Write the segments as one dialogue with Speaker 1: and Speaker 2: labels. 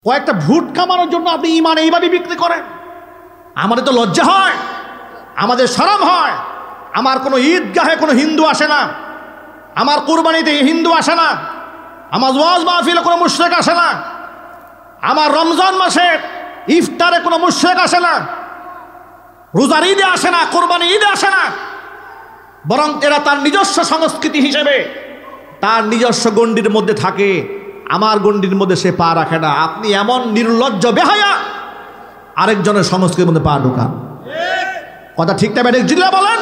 Speaker 1: কয়েকটা ভোট কামানোর জন্য আপনি ঈমান এইভাবে বিক্রি করেন? আমাদের তো লজ্জা হয়, আমাদের শরম হয়। আমার কোনো ঈদগাহে কোনো হিন্দু আসে না, আমার কুরবানিতে হিন্দু আসে না, আমার ওয়াজ মাহফিলে কোনো মুশরিক আসে না, আমার রমজান মাসে ইফতারে কোনো মুশরিক আসে না, রোজার ঈদে আসে না, কুরবানি ঈদে আসে না। বরং এরা তার নিজস্ব সংস্কৃতি হিসেবে তার নিজস্ব গণ্ডির মধ্যে থাকে, আমার গণ্ডির মধ্যে সে পা রাখে না। আপনি এমন নির্লজ্জ বেহায়া আরেকজনের সংস্কৃতির মধ্যে পা ঢোকান। কথা ঠিক না ব্যাঠিক জিল্লা বলেন?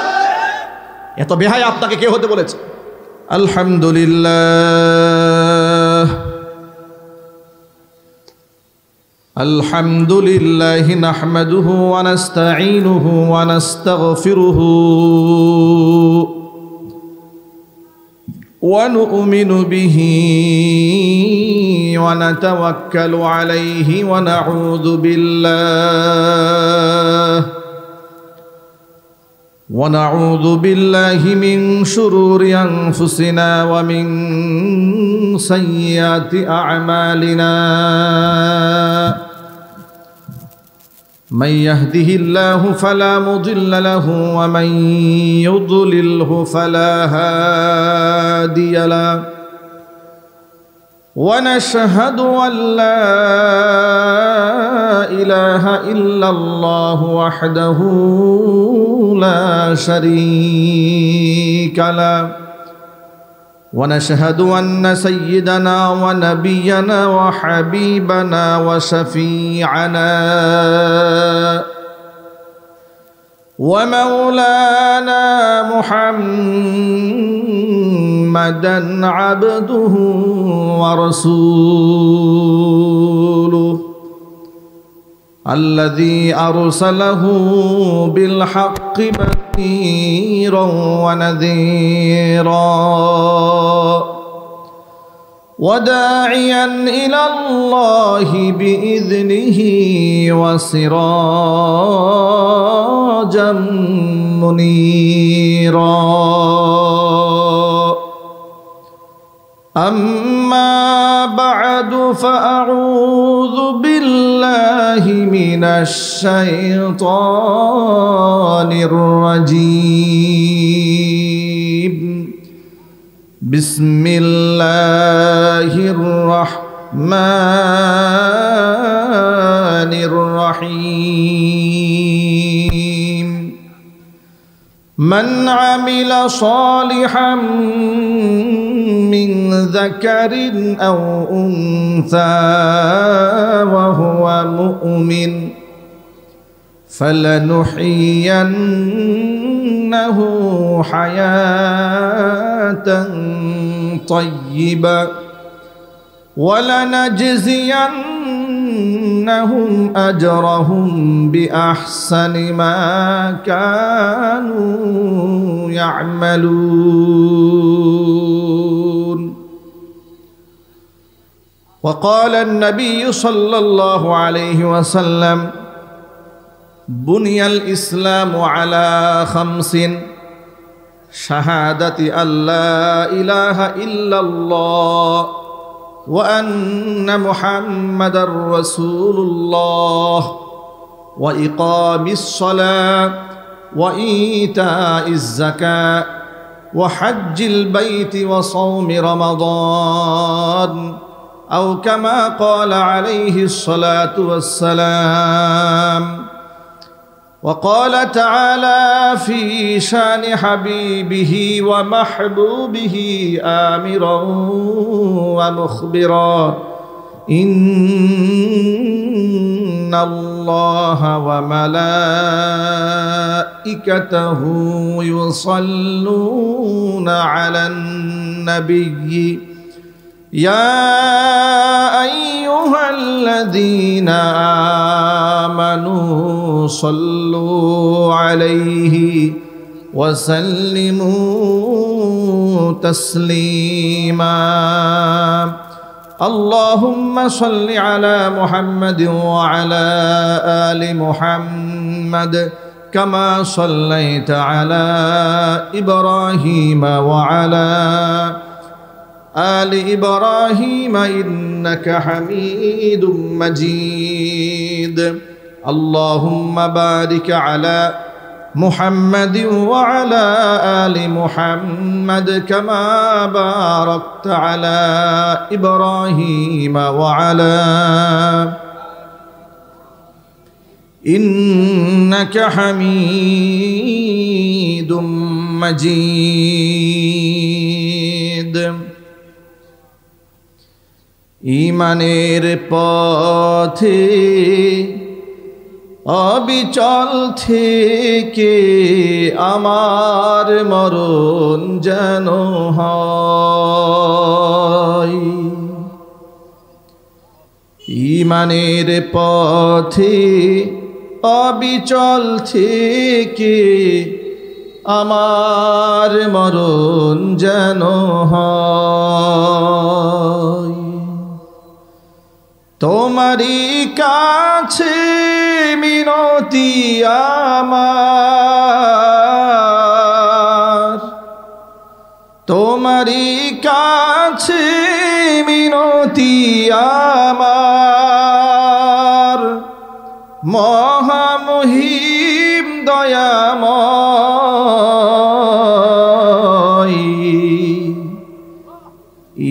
Speaker 1: এত বেহায়া আপনাকে কে হতে বলেছে?
Speaker 2: আলহামদুলিল্লাহ আলহামদুলিল্লাহি নাহমাদুহু ওয়া নাস্তাঈনুহু ওয়া নাস্তাগফিরুহু ওয়া নু'মিনু বিহি ওয়া নাতাওয়াক্কালু আলাইহি ওয়া নাউযু বিল্লাহি মিন শুরুরি আনফুসিনা ওয়া মিন সাইয়্যাতি আ'মালিনা। من يهده الله فلا مضل له ومن يضلله فلا هادي له ونشهد أن لا إله إلا الله وحده لا شريك له ونشهد أن سيدنا ونبينا وحبيبنا وشفيعنا ومولانا محمدا عبده ورسوله الذي أرسله بالحق بشيرا ونذيرا وداعيا إلى الله بإذنه وسراجا منيرا. أما بعد فأعوذ بالله من الشيطان الرجيم. بسم الله الرحمن الرحيم. من عمل صالحا من ذكر أو أنثى وهو مؤمن فلنحيينه حياة طيبة ولنجزينهم أجرهم بأحسن ما كانوا يعملون. وقال النبي صلى الله عليه وسلم: بني الإسلام على خمس: شهادة أن لا إله إلا الله وأن محمدا رسول الله وإقام الصلاة وإيتاء الزكاة وحج البيت وصوم رمضان أو كما قال عليه الصلاة والسلام. وقال تعالى في شان حبيبه ومحبوبه آمرا ومخبرا: إن الله وملائكته يصلون على النبي يا أيها الذين آمنوا صلوا عليه وسلموا تسليما. اللهم صل على محمد وعلى آل محمد كما صليت على إبراهيم وعلى آل إبراهيم إنك حميد مجيد اللهم بارك على محمد وعلى آل محمد كما باركت على إبراهيم وعلى إنك حميد مجيد ঈমানের পথে অবিচল থেকে আমার মরণ যেন হয় ঈমানের পথে অবিচল থেকে আমার মরণ যেন হয় তোমারই কাছে মিনতি আমার তোমারই কাছে মিনতি আমার মহামহিম দয়াময়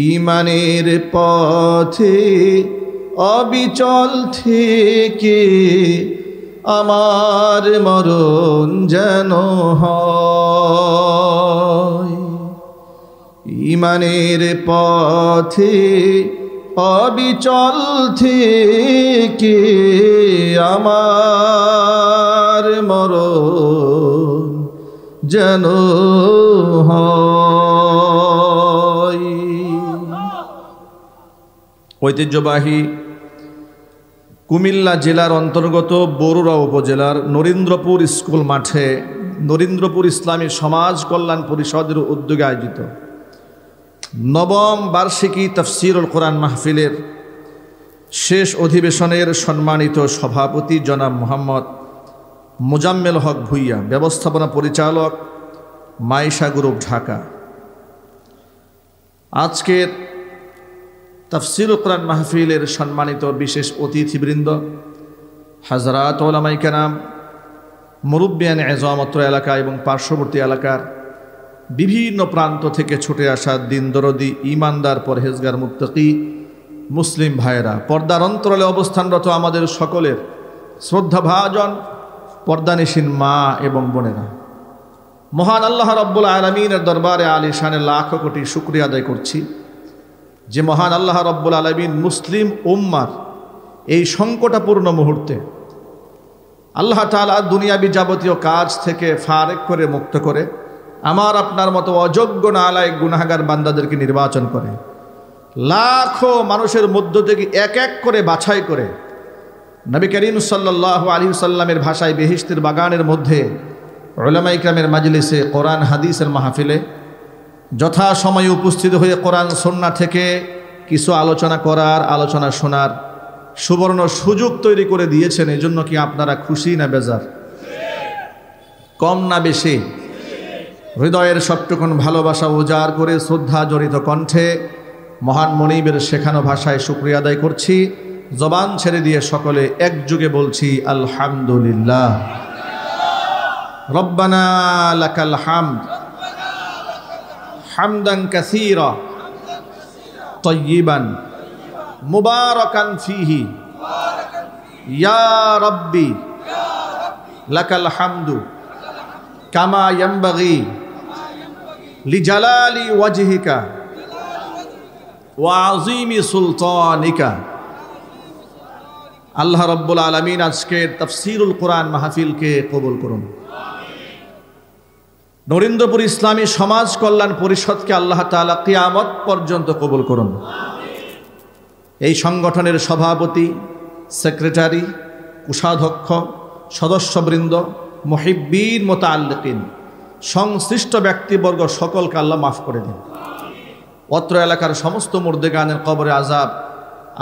Speaker 2: ঈমানের পথে অবিচল থেকে আমার মরণ যেন হয় ঈমানের পথে অবিচল থেকে আমার মরণ যেন হয় ঐতিহ্যবাহী কুমিল্লা জেলার অন্তর্গত বরুড়া উপজেলার নরেন্দ্রপুর স্কুল মাঠে নরেন্দ্রপুর ইসলামী সমাজ কল্যাণ পরিষদের উদ্যোগে আয়োজিত নবম বার্ষিকী তাফসীরুল কোরআন মাহফিলের শেষ অধিবেশনের সম্মানিত সভাপতি জনাব মোহাম্মদ মোজাম্মেল হক ভুইয়া, ব্যবস্থাপনা পরিচালক মাইশা গ্রুপ ঢাকা। আজকের তাফসীরুল কোরআন মাহফিলের সম্মানিত বিশেষ অতিথিবৃন্দ, হাজরাত ওলামাই কেরাম, মুরব্বিয়ান এযাম অত্র এলাকা এবং পার্শ্ববর্তী এলাকার বিভিন্ন প্রান্ত থেকে ছুটে আসা দিন দরদি ঈমানদার পরহেজগার মুত্তাকি মুসলিম ভাইয়েরা, পর্দার অন্তরালে অবস্থানরত আমাদের সকলের শ্রদ্ধাভাজন পর্দানিসীন মা এবং বোনেরা, মহান আল্লাহ রাব্বুল আলামিনের দরবারে আলিশানে লাখ কোটি শুকরিয়া আদায় করছি যে মহান আল্লাহ রাব্বুল আলামিন মুসলিম উম্মার এই সংকটাপূর্ণ মুহূর্তে আল্লাহ তাআলা দুনিয়াবি যাবতীয় কাজ থেকে ফারেক করে মুক্ত করে আমার আপনার মতো অযোগ্য নালায়েক গুনাহগার বান্দাদেরকে নির্বাচন করে লাখো মানুষের মধ্য থেকে এক এক করে বাছাই করে নবী করিম সাল্লাল্লাহু আলাইহি ওয়াসাল্লামের ভাষায় বেহেশতের বাগানের মধ্যে উলামা ইকরামের মাজলিসে কোরআন হাদিসের মাহফিলে যথা সময়ে উপস্থিত হয়ে কোরআন সুন্নাহ থেকে কিছু আলোচনা করার, আলোচনা শোনার সুবর্ণ সুযোগ তৈরি করে দিয়েছেন। এজন্য কি আপনারা খুশি না বেজার? কম না বেশি? হৃদয়ের সবটুকুন ভালোবাসা উজাড় করে শ্রদ্ধা জড়িত কণ্ঠে মহান মনিবের শেখানো ভাষায় শুকরিয়া আদায় করছি। জবান ছেড়ে দিয়ে সকলে একযোগে বলছি আলহামদুলিল্লাহ। রব্বানা লাকাল হামদ হামদান কাসীরা তাইয়িবান মুবারাকান ফীহি ইয়া রাব্বি লাকাল হামদু কামা ইয়ানবাগি লিজালালি ওয়াজহিকা ওয়া আযীমি সুলতানিকা। আল্লাহ রাব্বুল আলামিন আজকের তাফসীরুল কোরআন মাহফিলকে কবুল করুন। নরেন্দ্রপুর ইসলামী সমাজ কল্যাণ পরিষদকে আল্লাহ তাআলা কিয়ামত পর্যন্ত কবুল করুন। এই সংগঠনের সভাপতি, সেক্রেটারি, কোষাধ্যক্ষ, সদস্যবৃন্দ, মুহিব্বিন, মুতাআল্লিকিন, সংশ্লিষ্ট ব্যক্তিবর্গ সকলকে আল্লাহ মাফ করে দিন। অত্র এলাকার সমস্ত মুর্দেগানের কবরে আযাব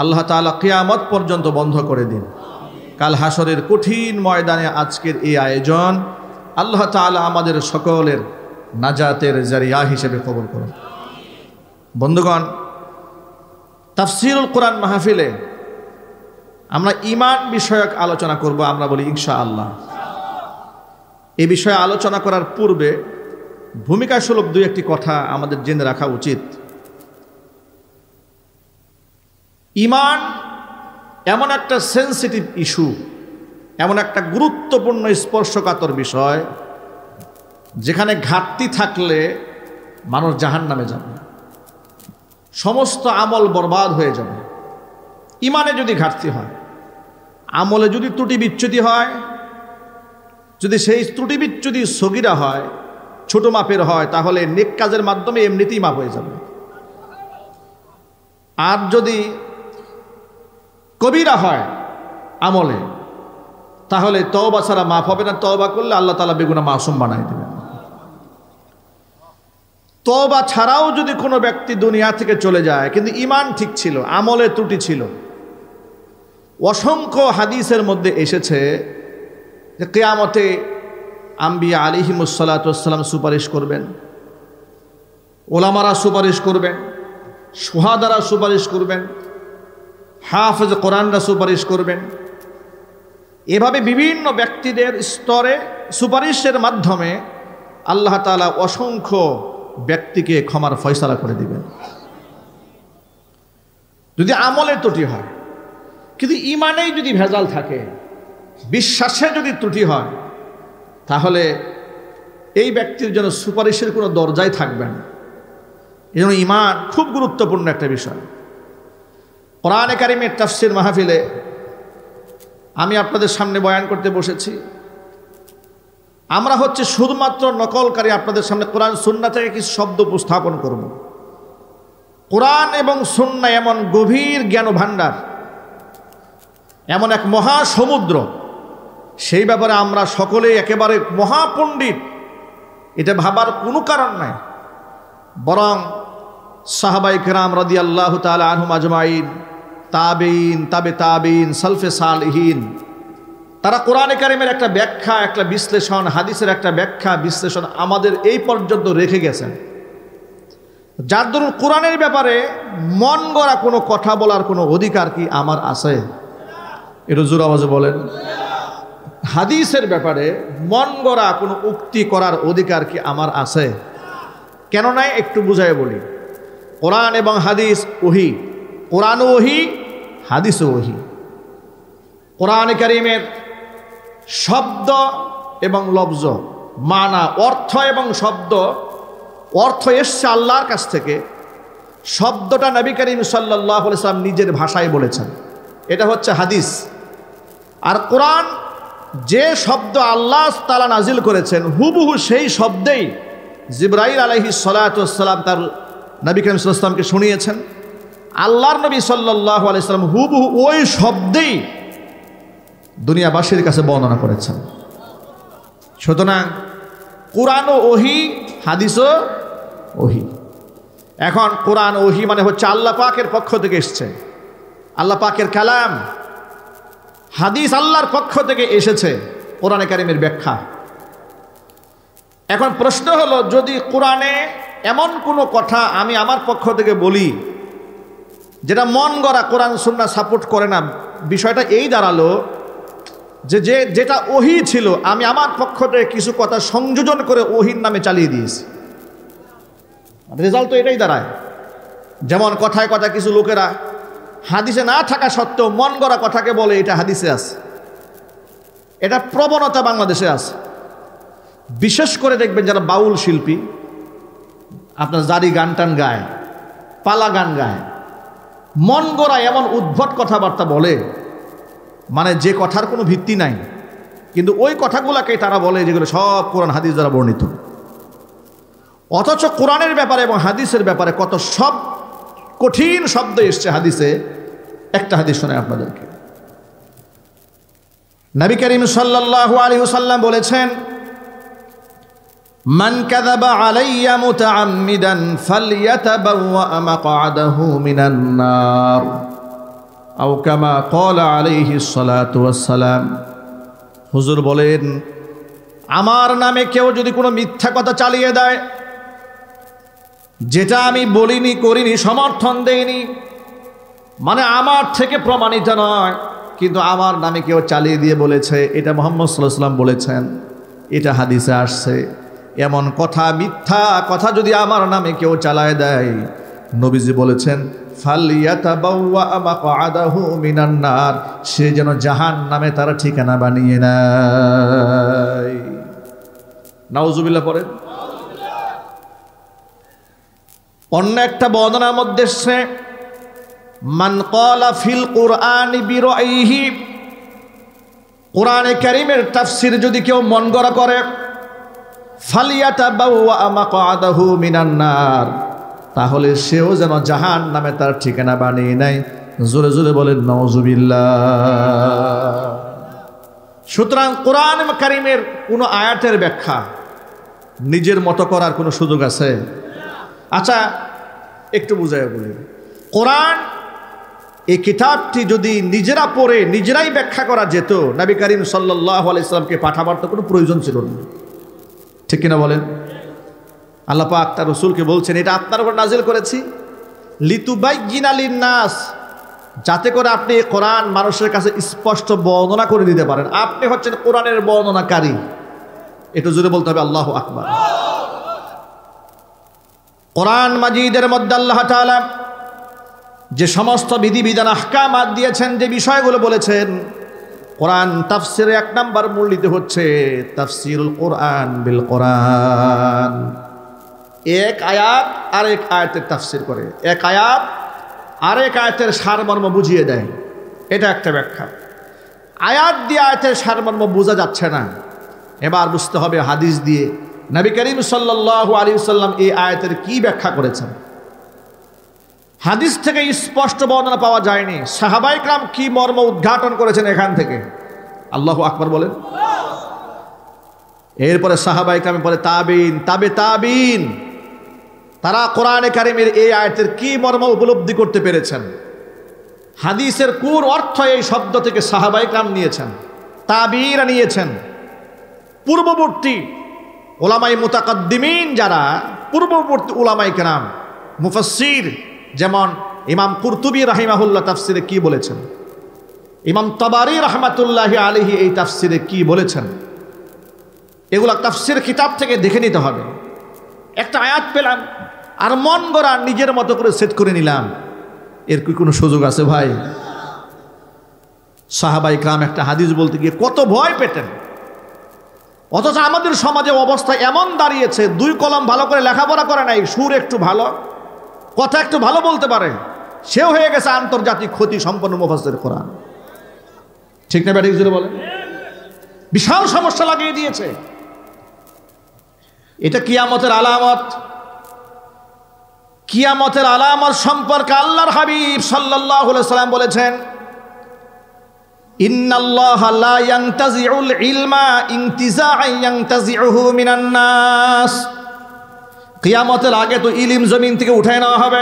Speaker 2: আল্লাহ তাআলা কিয়ামত পর্যন্ত বন্ধ করে দিন। কাল হাসরের কঠিন ময়দানে আজকের এই আয়োজন আল্লাহ তাআলা আমাদের সকলের নাজাতের জারিয়া হিসেবে কবুল করুন। বন্ধুগণ, তাফসীরুল কোরআন মাহফিলে আমরা ঈমান বিষয়ক আলোচনা করব, আমরা বলি ইনশাআল্লাহ। এই বিষয়ে আলোচনা করার পূর্বে ভূমিকাস্বরূপ দুই একটি কথা আমাদের জেনে রাখা উচিত। ঈমান এমন একটা সেন্সিটিভ ইস্যু, এমন একটা গুরুত্বপূর্ণ স্পর্শকাতর বিষয়, যেখানে ঘাটতি থাকলে মানুষ জাহান্নামে যাবে, সমস্ত আমল বরবাদ হয়ে যাবে। ঈমানে যদি ঘাটতি হয়, আমলে যদি ত্রুটি বিচ্যুতি হয়, যদি সেই ত্রুটি বিচ্যুতি সগীরা হয়, ছোট মাপের হয়, তাহলে নেক কাজের মাধ্যমে এমনিতেই মাপ হয়ে যাবে। আর যদি কবিরা হয় আমলে, তাহলে তওবা ছাড়া মাফ হবে না। তওবা করলে আল্লাহ তাআলা বেগুনা মাসুম বানাই দেবেন। তওবা ছাড়াও যদি কোনো ব্যক্তি দুনিয়া থেকে চলে যায়, কিন্তু ঈমান ঠিক ছিল, আমলে ত্রুটি ছিল, অসংখ্য হাদিসের মধ্যে এসেছে যে কিয়ামতে আম্বিয়া আলাইহিমুস সালাতু ওয়াস সালাম সুপারিশ করবেন, ওলামারা সুপারিশ করবেন, শুহাদারা সুপারিশ করবেন, হাফেজ কোরআনরা সুপারিশ করবেন। এভাবে বিভিন্ন ব্যক্তিদের স্তরে সুপারিশের মাধ্যমে আল্লাহ তাআলা অসংখ্য ব্যক্তিকে ক্ষমার ফয়সালা করে দিবেন। যদি আমলের ত্রুটি হয়, কিন্তু ঈমানেই যদি ভেজাল থাকে, বিশ্বাসে যদি ত্রুটি হয়, তাহলে এই ব্যক্তির জন্য সুপারিশের কোনো দরজাই থাকবে না। এই জন্য ঈমান খুব গুরুত্বপূর্ণ একটা বিষয়। কোরআনে কারিমের তাফসীর মাহফিলে আমি আপনাদের সামনে বয়ান করতে বসেছি। আমরা হচ্ছে শুধুমাত্র নকলকারী, আপনাদের সামনে কোরআন সুন্নাহ থেকে কিছু শব্দ উপস্থাপন করব। কোরআন এবং সুন্নাহ এমন গভীর জ্ঞান ভাণ্ডার, এমন এক মহাসমুদ্র, সেই ব্যাপারে আমরা সকলেই একেবারে মহাপণ্ডিত, এটা ভাবার কোনো কারণ নাই। বরং সাহাবায়ে কেরাম রাদিয়াল্লাহু তাআলা আনহুম আজমাইন, তাবেঈন, তাবে তাবেঈন, সালফে সালেহীন, তারা কোরআনে কারিমের একটা ব্যাখ্যা, একটা বিশ্লেষণ, হাদিসের একটা ব্যাখ্যা বিশ্লেষণ আমাদের এই পর্যন্ত রেখে গেছেন। যার দরুন কোরআনের ব্যাপারে মন গড়া কোনো কথা বলার কোনো অধিকার কি আমার আছে? একটু জোর আওয়াজে বলেন। হাদিসের ব্যাপারে মন গড়া কোনো উক্তি করার অধিকার কি আমার আছে? কেন নাই একটু বুঝাই বলি। কোরআন এবং হাদিস ওহী, কোরআন ওহী, হাদিস ওহী। কোরআনে কারিমের শব্দ এবং লফজ, মানা, অর্থ এবং শব্দ, অর্থ এসছে আল্লাহর কাছ থেকে, শব্দটা নবী করিম সাল্লাল্লাহু আলাইহি ওয়াসাল্লাম নিজের ভাষায় বলেছেন, এটা হচ্ছে হাদিস। আর কোরআন যে শব্দ আল্লাহ তাআলা নাজিল করেছেন, হুবহু সেই শব্দেই জিবরাইল আলাইহিস সালাতু ওয়াস সালাম তার নবী করিম সাল্লাল্লাহু আলাইহি ওয়াসাল্লামকে শুনিয়েছেন। আল্লাহর নবী সাল্লাল্লাহু আলাইহি ওয়াসাল্লাম হুবহু ওই শব্দেই দুনিয়াবাসীর কাছে বর্ণনা করেছেন। সুতরাং কোরআনও ওহী, হাদিসও ওহী। এখন কোরআন ওহী মানে হচ্ছে আল্লাহ পাকের পক্ষ থেকে এসছে, আল্লাহ পাকের কালাম। হাদিস আল্লাহর পক্ষ থেকে এসেছে, কোরআনে কারিমের ব্যাখ্যা। এখন প্রশ্ন হলো, যদি কোরআনে এমন কোনো কথা আমি আমার পক্ষ থেকে বলি যেটা মন গড়া, কোরআন সুন্নাহ সাপোর্ট করে না, বিষয়টা এই দাঁড়ালো যে যেটা ওহী ছিল আমি আমার পক্ষ থেকে কিছু কথা সংযোজন করে ওহীর নামে চালিয়ে দিয়েছি। রেজাল্ট তো এটাই দাঁড়ায়। যেমন কথায় কথা কিছু লোকেরা হাদিসে না থাকা সত্ত্বেও মন গড়া কথাকে বলে এটা হাদিসে আছে। এটা প্রবণতা বাংলাদেশে আছে। বিশেষ করে দেখবেন যারা বাউল শিল্পী, আপনার জারি গান টান গায়, পালা গান গায়, মন গড়া এমন উদ্ভট কথাবার্তা বলে, মানে যে কথার কোনো ভিত্তি নাই, কিন্তু ওই কথাগুলোকে তারা বলে যেগুলো সব কোরআন হাদিস দ্বারা বর্ণিত। অথচ কোরআনের ব্যাপারে এবং হাদিসের ব্যাপারে কত সব কঠিন শব্দ এসছে হাদিসে। একটা হাদিস শোনায় আপনাদেরকে। নবী করিম সাল্লাল্লাহু আলাইহি ওয়াসাল্লাম বলেছেন, মান কাযাবা আলাইয়া মুতাআম্মিদান ফালইয়াতাবাওয়া মাকআদাহু মিনান নার আও কামা ক্বালা আলাইহিস সালাতু ওয়াস সালাম। হুজুর বলেন, আমার নামে কেউ যদি কোনো মিথ্যা কথা চালিয়ে দেয়, যেটা আমি বলিনি, করিনি, সমর্থন দেইনি, মানে আমার থেকে প্রমাণিত নয়, কিন্তু আমার নামে কেউ চালিয়ে দিয়ে বলেছে এটা মুহাম্মদ সাল্লাল্লাহু আলাইহি ওয়াসাল্লাম বলেছেন, এটা হাদিসে আসছে, এমন কথা, মিথ্যা কথা যদি আমার নামে কেউ চালায় দেয়, নবীজি বলেছেন ফালিয়াতাবাওয়া মাকআদাহু মিনান নার, সে যেন জাহান্নামে তার ঠিকানা বানিয়ে নেয়। নাউজুবিল্লাহ পড়েন। অন্য একটা বর্ণনার মধ্যে এসেছে মান ক্বালা ফিল কুরআনি বিরাইহি, কোরআনে কারীমের তাফসীর যদি কেউ মন গড়া করে, ফালিয়াতাবাওয়া মাকআদাহু মিনান নার, তাহলে সেও যেন জাহান্নামে তার ঠিকানা বানিয়ে নেয়। জোরে জোরে বলেন নাউজুবিল্লাহ। সুতরাং কোরআন কারীমের কোনো আয়াতের ব্যাখ্যা নিজের মতো করার কোনো সুযোগ আছে? আচ্ছা একটু বুঝাইয়া বলি, কোরআন এই কিতাবটি যদি নিজেরা পড়ে নিজেরাই ব্যাখ্যা করা যেত, নবী করিম সাল্লাল্লাহু আলাইহি সাল্লামকে পাঠাবার তো কোনো প্রয়োজন ছিল না, ঠিক কিনা বলেন? আল্লাহ পাক তার রাসূলকে বলছেন এটা আপনার উপর নাজিল করেছি লিতুবাইয়িনা লিন-নাস, যাতে করে আপনি কোরআন মানুষের কাছে স্পষ্ট বর্ণনা করে দিতে পারেন। আপনি হচ্ছেন কোরআনের বর্ণনাকারী। একটু জোরে বলতে হবে আল্লাহু আকবার। কোরআন মাজিদের মধ্যে আল্লাহ তাআলা যে সমস্ত বিধিবিধান আহকামাত দিয়েছেন, যে বিষয়গুলো বলেছেন, কোরআন তাফসিরে 1 নাম্বার মূলনীত হচ্ছে তাফসিরুল কোরআন বিল কোরআন। এক আয়াত আরেক আয়াতের তাফসির করে, এক আয়াত আরেক আয়াতের সারমর্ম বুঝিয়ে দেয়, এটা একটা ব্যাখ্যা। আয়াত দিয়ে আয়াতের সারমর্ম বোঝা যাচ্ছে না, এবার বুঝতে হবে হাদিস দিয়ে নবী করিম সাল্লাল্লাহু আলাইহি ওয়াসাল্লাম এই আয়াতের কি ব্যাখ্যা করেছেন। হাদিস থেকে স্পষ্ট বর্ণনা পাওয়া যায়নি, সাহাবায়ে কেরাম কি মর্ম উদ্ঘাটন করেছেন এখান থেকে। আল্লাহু আকবার বলেন। এরপরে সাহাবায়ে কেরাম পরে তাবিন, তাবে তাবিন, তারা কোরআনে কারীমের এই আয়াতের কি মর্ম উপলব্ধি করতে পেরেছেন, হাদিসের কোন অর্থ এই শব্দ থেকে সাহাবায়ে কেরাম নিয়েছেন, তাবিরা নিয়েছেন। পূর্ববর্তী উলামায়ে মুতাকাদ্দিমিন যারা, পূর্ববর্তী উলামায়ে কেরাম মুফাসসির, যেমন ইমাম কুরতুবী রাহিমাহুল্লাহ তাফসিরে কি বলেছেন, ইমাম তাবারি রাহমাতুল্লাহি আলাইহি এই তাফসিরে কি বলেছেন, এগুলা তাফসির কিতাব থেকে দেখে নিতে হবে। একটা আয়াত পেলাম আর মন গড়া নিজের মতো করে সেট করে নিলাম, এর কি কোনো সুযোগ আছে ভাই? সাহাবায়ে কেরাম একটা হাদিস বলতে গিয়ে কত ভয় পেতেন, অথচ আমাদের সমাজে অবস্থা এমন দাঁড়িয়েছে, 2 কলম ভালো করে লেখাপড়া করে নাই, সুর একটু ভালো, কথা একটু ভালো বলতে পারে, সেও হয়ে গেছে আন্তর্জাতিক ক্ষতি সম্পন্ন মুফাসসির কোরআন। ঠিক না ব্যাটিক জুড়ে বলেন? বিশাল সমস্যা লাগিয়ে দিয়েছে। এটা কিয়ামতের আলামত। কিয়ামতের আলামত সম্পর্কে আল্লাহর হাবিব সাল্লাল্লাহু আলাইহি সাল্লাম বলেছেন ইন্নাল্লাহা লা ইয়ানতাজিউল ইলমা ইনতিজাআন ইয়ানতাজিউহু মিনান নাস। কিয়ামতের আগে তো ইলম জমিন থেকে উঠায় নেওয়া হবে,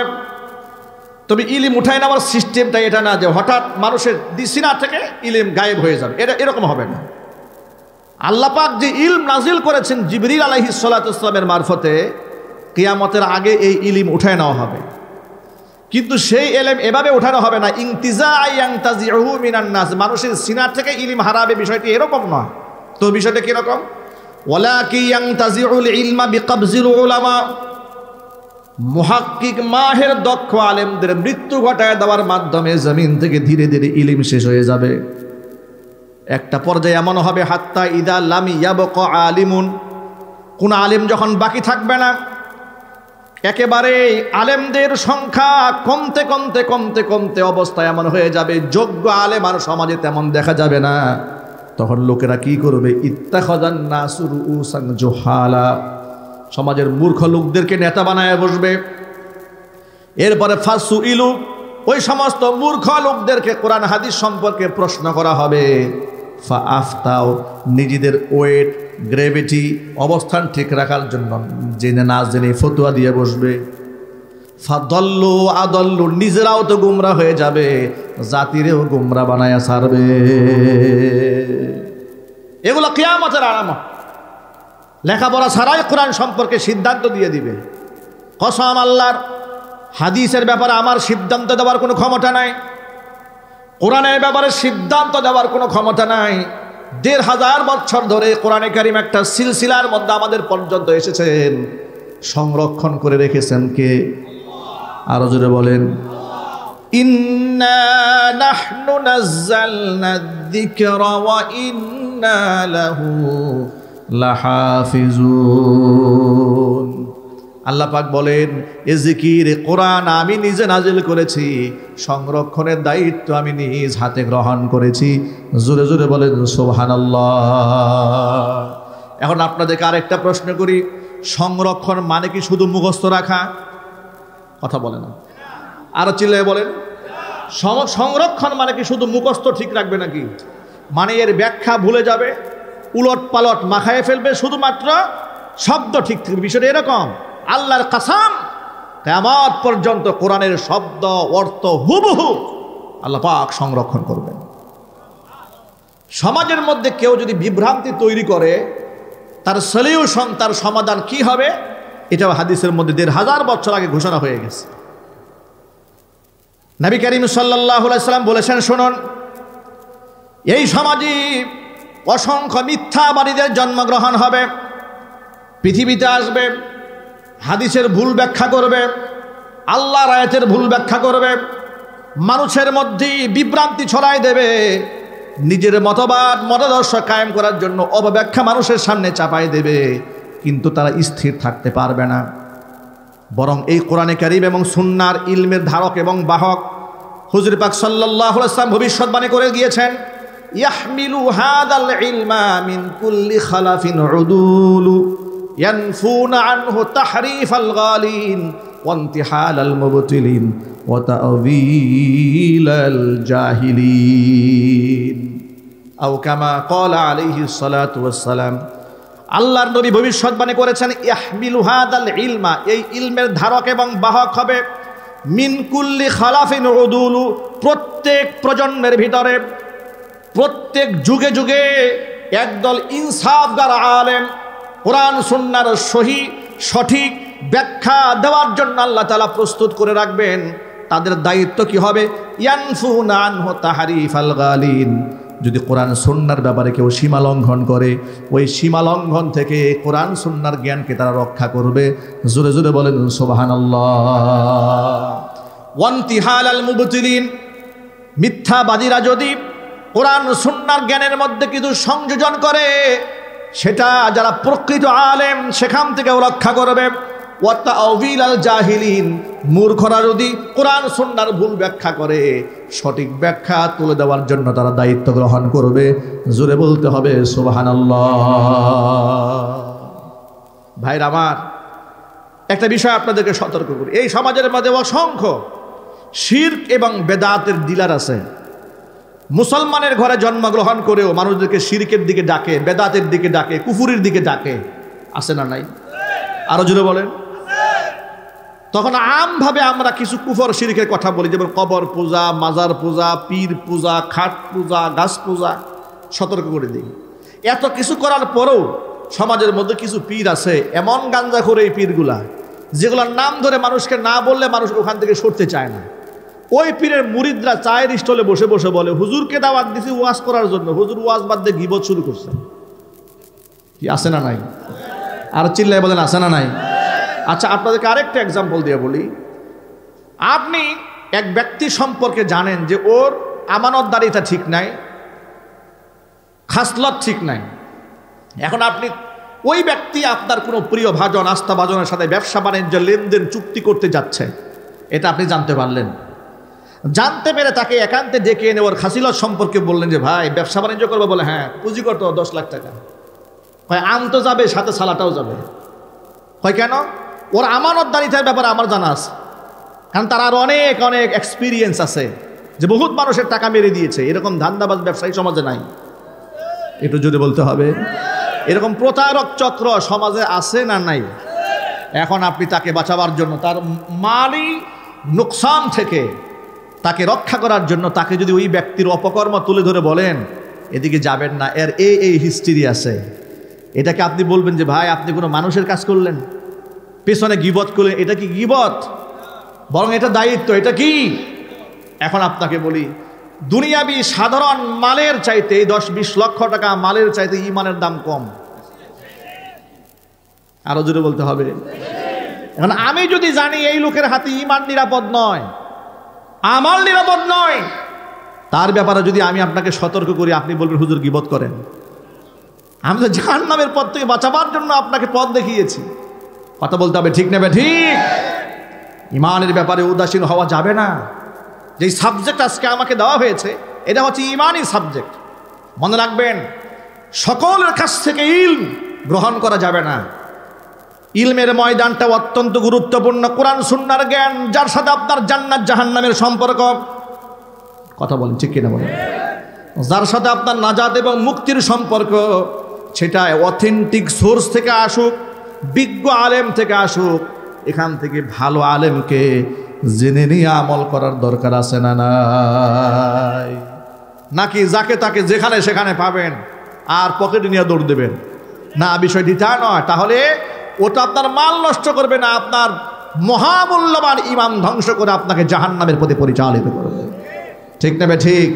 Speaker 2: তবে ইলম উঠায় নেওয়ার সিস্টেমটা এটা না যে হঠাৎ মানুষের সিনা থেকে ইলম গায়েব হয়ে যাবে, এটা এরকম হবে না। আল্লাহ পাক যে ইলম নাজিল করেছেন জিবরিল আলাইহিস সালাতু ওয়াস সালামের মারফতে, কিয়ামতের আগে এই ইলম উঠায় নেওয়া হবে, কিন্তু সেই ইলম এভাবে উঠানো হবে না ইনতিজাআন ইয়ানতাজিউহু মিনান নাস, মানুষের সিনা থেকে ইলম হারাবে, বিষয়টি এরকম নয়। তো বিষয়টা কিরকম? ওয়ালাকি ইয়ানতাজিউল ইলমা বিকবজিল উলামা, মুহাক্কিক মাহের দক্ষ আলেমদের মৃত্যু ঘটায় দেওয়ার মাধ্যমে জমিন থেকে ধীরে ধীরে ইলম শেষ হয়ে যাবে। একটা পর্যায়ে এমন হবে হাত্তা ইদা লাম ইয়াবকা আলিমুন, কোন আলেম যখন বাকি থাকবে না, একেবারে আলেমদের সংখ্যা কমতে কমতে কমতে কমতে অবস্থা এমন হয়ে যাবে যোগ্য আলেম আর সমাজে তেমন দেখা যাবে না। তখন লোকেরা কি করবে? ইত্তাখাযান নাসু রুউসান জুহালা, সমাজের মূর্খ লোকদেরকে নেতা বানায় বসবে। এরপরে ফাসুইলু, ওই সমস্ত মূর্খ লোকদেরকে কোরআন হাদিস সম্পর্কে প্রশ্ন করা হবে। ফাআফতাও, নিজেদের ওয়েট গ্রেভিটি অবস্থান ঠিক রাখার জন্য জেনে না জেনে ফতোয়া দিয়ে বসবে। ফাদল্লু আদল্লু, নিজেরাও তো গুমরা হয়ে যাবে, জাতিরেও গুমরা বানায়া ছাড়বে। এগুলো কিয়ামতের আলামত। লেখাপড়া ছাড়াই কোরআন সম্পর্কে সিদ্ধান্ত দিয়ে দিবে।
Speaker 1: কসম আল্লাহর, হাদিসের ব্যাপারে আমার সিদ্ধান্ত দেওয়ার কোনো ক্ষমতা নাই, কোরআনের ব্যাপারে সিদ্ধান্ত দেওয়ার কোনো ক্ষমতা নাই। ১৫০০ বছর ধরে কোরআনে কারিম একটা সিলসিলার মধ্যে আমাদের পর্যন্ত এসেছেন, সংরক্ষণ করে রেখেছেন কে? আরো জোরে বলেন, ইন্না নাহনু নাযালনা যিকরা ওয়া ইন্না লাহু লাহাফিজুন। আল্লাহ পাক বলেন, এ জিকির কোরআন আমি নিজে নাজিল করেছি, সংরক্ষণের দায়িত্ব আমি নিজ হাতে গ্রহণ করেছি। জোরে জোরে বলেন সুবহানাল্লাহ। এখন আপনাদেরকে আরেকটা প্রশ্ন করি, সংরক্ষণ মানে কি শুধু মুখস্থ রাখা? কথা বলে না, আরো চিল্লায় বলেন। সংরক্ষণ মানে কি শুধু মুখস্থ ঠিক রাখবে নাকি? মানে এর ব্যাখ্যা ভুলে যাবে, উলট পালট মাখায় ফেলবে, শুধুমাত্র শব্দ ঠিক থাকবে, বিষয়টা এরকম? আল্লাহর কসম, কিয়ামত পর্যন্ত কোরআনের শব্দ অর্থ হুবহু আল্লাহ পাক সংরক্ষণ করবেন। সমাজের মধ্যে কেউ যদি বিভ্রান্তি তৈরি করে, তার সলিউশন, তার সমাধান কি হবে, এটাও হাদিসের মধ্যে ১৫০০ বছর আগে ঘোষণা হয়ে গেছে। নবী করিম সাল্লাল্লাহু আলাইহি সাল্লাম বলেছেন, শুনুন, এই সমাজে অসংখ্য মিথ্যাবাদীদের জন্মগ্রহণ হবে, পৃথিবীতে আসবে, হাদিসের ভুল ব্যাখ্যা করবে, আল্লাহর আয়াতের ভুল ব্যাখ্যা করবে, মানুষের মধ্যে বিভ্রান্তি ছড়ায় দেবে, নিজের মতবাদ মতাদর্শ কায়েম করার জন্য অপব্যাখ্যা মানুষের সামনে চাপাই দেবে, কিন্তু তারা স্থির থাকতে পারবে না। বরং এই কোরআনে কারীম এবং সুন্নাহর ইলমের ধারক এবং বাহক হুজুর পাক সাল্লাল্লাহু আলাইহি ওয়াসাল্লাম ভবিষ্যৎবাণী করে গিয়েছেন, ইয়াহমিলু হাদাল ইলমা মিন কুল্লি খালাফিন উদুলু ইয়ানফুনা আনহু তাহরিফাল গালিন ওয়া ইনতিহালাল মুবতিলিন ওয়া তা'ওয়িলাল জাহিলিন আও কামা ক্বালা আলাইহিস সালাতু ওয়াস সালাম। আল্লাহর নবী ভবিষ্যৎবাণী করেছেন, ইয়াহমিলু হাদাল ইলমা, এই ইলমের ধারক এবং বাহক হবে, মিন কুল্লি খালাফিন উদুলু, প্রত্যেক প্রজন্মের ভিতরে, প্রত্যেক যুগে যুগে একদল ইনসাফগার আলেম কোরআন সুন্নাহর সঠিক ব্যাখ্যা দেওয়ার জন্য আল্লাহ তাআলা প্রস্তুত করে রাখবেন। তাদের দায়িত্ব কি হবে? ইয়ানফুনা আনহু তাহরিফাল গালিন, যদি কোরআন সুন্নাহর ব্যাপারে কেউ সীমা লঙ্ঘন করে, ওই সীমা লঙ্ঘন থেকে কোরআন সুন্নাহর জ্ঞানকে তারা রক্ষা করবে। জোরে জোরে বলেন সুবহানাল্লাহ। ওয়া ইনতিহালাল মুবতিলিন, মিথ্যাবাদীরা যদি কোরআন সুন্নাহর জ্ঞানের মধ্যে কিছু সংযোজন করে, সেটা যারা প্রকৃত আলেম সেখান থেকেও রক্ষা করবে। ওয়া তা'ওয়িলাল জাহিলিন, মূর্খরা যদি কোরআন সুন্নাহর ভুল ব্যাখ্যা করে, সঠিক ব্যাখ্যা তুলে দেওয়ার জন্য তারা দায়িত্ব গ্রহণ করবে। জোরে বলতে হবে সুবহানাল্লাহ। ভাইরা আমার, একটা বিষয় আপনাদেরকে সতর্ক করি, এই সমাজের মধ্যে অসংখ্য শিরক এবং বেদাতের ডিলার আছে। মুসলমানের ঘরে জন্মগ্রহণ করেও মানুষদেরকে শিরকের দিকে ডাকে, বেদাতের দিকে ডাকে, কুফুরির দিকে ডাকে, আছে না নাই? আরো জোরে বলেন। তখন আমভাবে আমরা কিছু কুফর শিরকের কথা বলি, যেমন কবর পূজা, মাজার পূজা, পীর পূজা, খাট পূজা, গাছ পূজা। সতর্ক করে দিই, এত কিছু করার পরেও সমাজের মধ্যে কিছু পীর আছে, এমন গাঞ্জা করে এই পীরগুলা, যেগুলোর নাম ধরে মানুষকে না বললে মানুষ ওখান থেকে সরতে চায় না। ওই পীরের মুরিদরা চায়ের স্টলে বসে বসে বলে, হুজুরকে দাওয়াত দিছি ওয়াজ করার জন্য, হুজুর ওয়াজ বাদ দিয়ে গীবত শুরু করছে। কি আছে না নাই? আর চিল্লায় বলেন আছে না নাই? আচ্ছা, আপনাদেরকে আরেকটা এক্সাম্পল দিয়ে বলি। আপনি এক ব্যক্তি সম্পর্কে জানেন যে ওর আমানতদারিতা ঠিক নাই, খাসলত ঠিক নাই। এখন আপনি ওই ব্যক্তি আপনার কোনো প্রিয় ভাজন, আস্থাভাজনের সাথে ব্যবসা বাণিজ্য লেনদেন চুক্তি করতে যাচ্ছে, এটা আপনি জানতে পারলেন। জানতে পেরে তাকে একান্তে ডেকে এনে ওর খাসিলত সম্পর্কে বললেন যে ভাই ব্যবসা বাণিজ্য করবো, বলে হ্যাঁ, পুঁজি কত? 10 লাখ টাকা। হয় আম তো যাবে, সাথে সালাটাও যাবে। হয় কেন? ওর আমানতদারিতার ব্যাপারে আমার জানা আছে, কারণ তার আরো অনেক অনেক এক্সপিরিয়েন্স আছে, যে বহুত মানুষের টাকা মেরে দিয়েছে। এরকম ধান্দাবাজ ব্যবসায়ী সমাজে নাই, একটু যদি বলতে হবে। এরকম প্রতারক চক্র সমাজে আছে না নাই? এখন আপনি তাকে বাঁচাবার জন্য, তার মালি নোকসান থেকে তাকে রক্ষা করার জন্য তাকে যদি ওই ব্যক্তির অপকর্ম তুলে ধরে বলেন এদিকে যাবেন না, এর এই হিস্ট্রি আছে, এটাকে আপনি বলবেন যে ভাই আপনি কোনো মানুষের কাজ করলেন, পেছনে গীবত করলে এটা কি গীবত? বরং এটা দায়িত্ব। এটা কি? এখন আপনাকে বলি, দুনিয়াবি সাধারণ মালের চাইতে 10-20 লক্ষ টাকা মালের চাইতে ইমানের দাম কম। আরো জোরে বলতে হবে। এখন আমি যদি জানি এই লোকের হাতে ইমান নিরাপদ নয়, আমল নিরাপদ নয়, তার ব্যাপারে যদি আমি আপনাকে সতর্ক করি, আপনি বলবেন হুজুর গীবত করেন। আমি তো জাহান্নামের পথ থেকে বাঁচাবার জন্য আপনাকে পথ দেখিয়েছি। কথা বলতে হবে, ঠিক নেবে ঠিক? ইমানের ব্যাপারে উদাসীন হওয়া যাবে না। যেই সাবজেক্ট আজকে আমাকে দেওয়া হয়েছে এটা হচ্ছে ইমানই সাবজেক্ট। মনে রাখবেন, সকলের কাছ থেকে ইলম গ্রহণ করা যাবে না। ইলমের ময়দানটা অত্যন্ত গুরুত্বপূর্ণ। কোরআন সুন্নাহর জ্ঞান, যার সাথে আপনার জান্নাত জাহান্নামের সম্পর্ক। কথা বলেন, ঠিক কিনা বলেন? যার সাথে আপনার নাজাত এবং মুক্তির সম্পর্ক, সেটা অথেন্টিক সোর্স থেকে আসুক, বিজ্ঞ আলেম থেকে আসুক, এখান থেকে ভালো আলেমকে জেনে নিয়ে আমল করার দরকার আছে না নাই? নাকি যাকে তাকে যেখানে সেখানে পাবেন আর পকেটে নিয়ে দৌড় দেবেন? না, বিষয়টি তা নয়। তাহলে ওটা আপনার মাল নষ্ট করবে না, আপনার মহামূল্যবান ইমান ধ্বংস করে আপনাকে জাহান্নামের প্রতি পরিচালিত করবে। ঠিক নেবে ঠিক?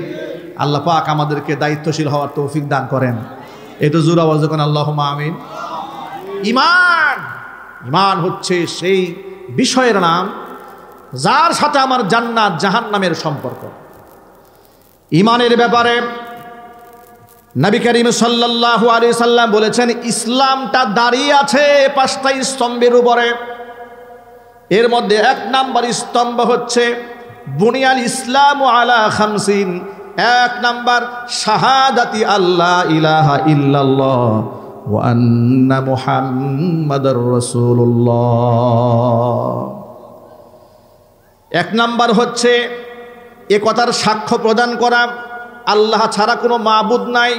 Speaker 1: আল্লাহ পাক আমাদেরকে দায়িত্বশীল হওয়ার তৌফিক দান করেন। এটা জোর আওয়াজ যখন আল্লাহুম্মা আমিন। ইমান, ইমান হচ্ছে সেই বিষয়ের নাম যার সাথে আমার জান্নাত জাহান্নামের সম্পর্ক। ইমানের ব্যাপারে নবী করিম সাল্লাল্লাহু আলাইহি সাল্লাম বলেছেন, ইসলামটা দাঁড়িয়ে আছে 5টা স্তম্ভের উপরে। এর মধ্যে 1 নাম্বার স্তম্ভ হচ্ছে বুনিয়াল ইসলামু আলা 50। 1 নাম্বার শাহাদাতি আল্লাহ ইলাহা ইল্লাল্লাহ ওয়া আন্না মুহাম্মাদার রাসূলুল্লাহ। 1 নাম্বার হচ্ছে এ কথার সাক্ষ্য প্রদান করা আল্লাহ ছাড়া কোনো মাবুদ নাই।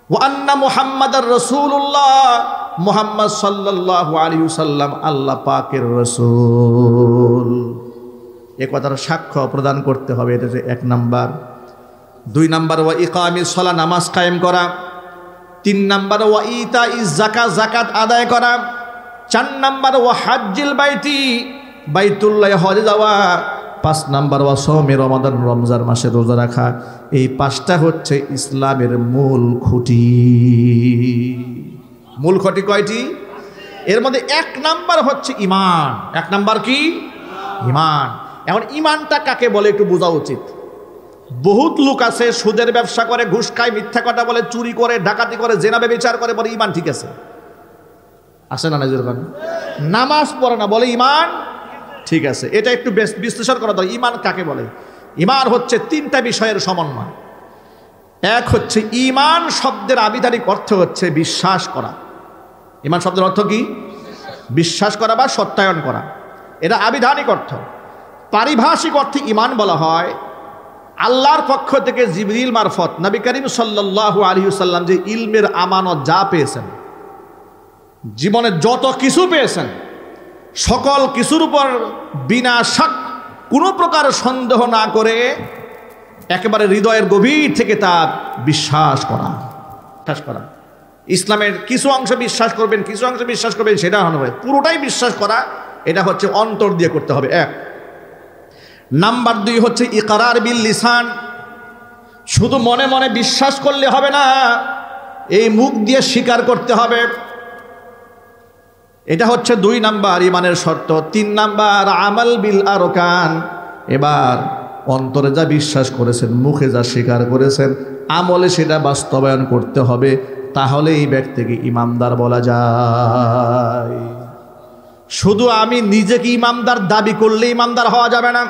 Speaker 1: ওয়া আন্না মুহাম্মাদার রাসূলুল্লাহ, মুহাম্মদ সাল্লাল্লাহু আলাইহি ওয়াসাল্লাম আল্লাহ পাকের রাসূল। এ কথার সাক্ষ্য প্রদান করতে হবে, এটা হচ্ছে 1 নাম্বার। 2 নাম্বার ওয়া ইকামিস সালাহ, নামাজ কায়েম করা। 3 নাম্বার ওয়া ইতাইজ যাকাত, যাকাত আদায় করা। 4 নাম্বার ওয়া হাজ্জিল বাইতি, বাইতুল্লাহ হজে যাওয়া। 5 নাম্বার ওয়া সাওমি রমাদান, রমজান মাসে রোজা রাখা। এই 5টা হচ্ছে ইসলামের মূল খুঁটি। মূল খুঁটি কয়টি? এর মধ্যে 1 নাম্বার হচ্ছে ইমান। 1 নাম্বার কি? ইমান। এখন ইমানটা কাকে বলে একটু বোঝা উচিত। বহুত লোক আছে সুদের ব্যবসা করে, ঘুষ খায়, মিথ্যা কথা বলে, চুরি করে, ডাকাতি করে, জেনা ব্যভিচার করে, বলে ইমান ঠিক আছে। আছে না নজর? নামাজ পড়ে না, বলে ইমান ঠিক আছে। এটা একটু বিশ্লেষণ করা দরকার। ইমান কাকে বলে? ইমান হচ্ছে 3টা বিষয়ের সমন্বয়। 1 হচ্ছে ইমান শব্দের আবিধানিক অর্থ হচ্ছে বিশ্বাস করা। ইমান শব্দের অর্থ কি? বিশ্বাস করা বা সত্যায়ন করা। এটা আবিধানিক অর্থ। পারিভাষিক অর্থে ইমান বলা হয় আল্লাহর পক্ষ থেকে জিবরিল মারফত নবী করিম সাল্লাল্লাহু আলাইহি ওয়াসাল্লাম যে ইলমের আমানত যা পেয়েছেন, জীবনে যত কিছু পেয়েছেন, সকল কিছুর উপর বিনা শক, কোনো প্রকার সন্দেহ না করে একেবারে হৃদয়ের গভীর থেকে তার বিশ্বাস করা। ইসলামের কিছু অংশ বিশ্বাস করবেন, কিছু অংশ বিশ্বাস করবেন, সেটা নয়, পুরোটাই বিশ্বাস করা। এটা হচ্ছে অন্তর দিয়ে করতে হবে। 1 নাম্বার 2 হচ্ছে ইকরার বিল লিসান। শুধু মনে মনে বিশ্বাস করলে হবে না, এই মুখ দিয়ে স্বীকার করতে হবে। এটা হচ্ছে 2 নাম্বার ইমানের শর্ত। 3 নাম্বার আমাল বিল আরকান। এবার অন্তরে যা বিশ্বাস করেছেন, মুখে যা স্বীকার করেছেন, আমলে সেটা বাস্তবায়ন করতে হবে। তাহলে এই ব্যক্তিকে ইমানদার বলা যায়। শুধু আমি নিজেকে ইমানদার দাবি করলে ইমানদার হওয়া যাবে না।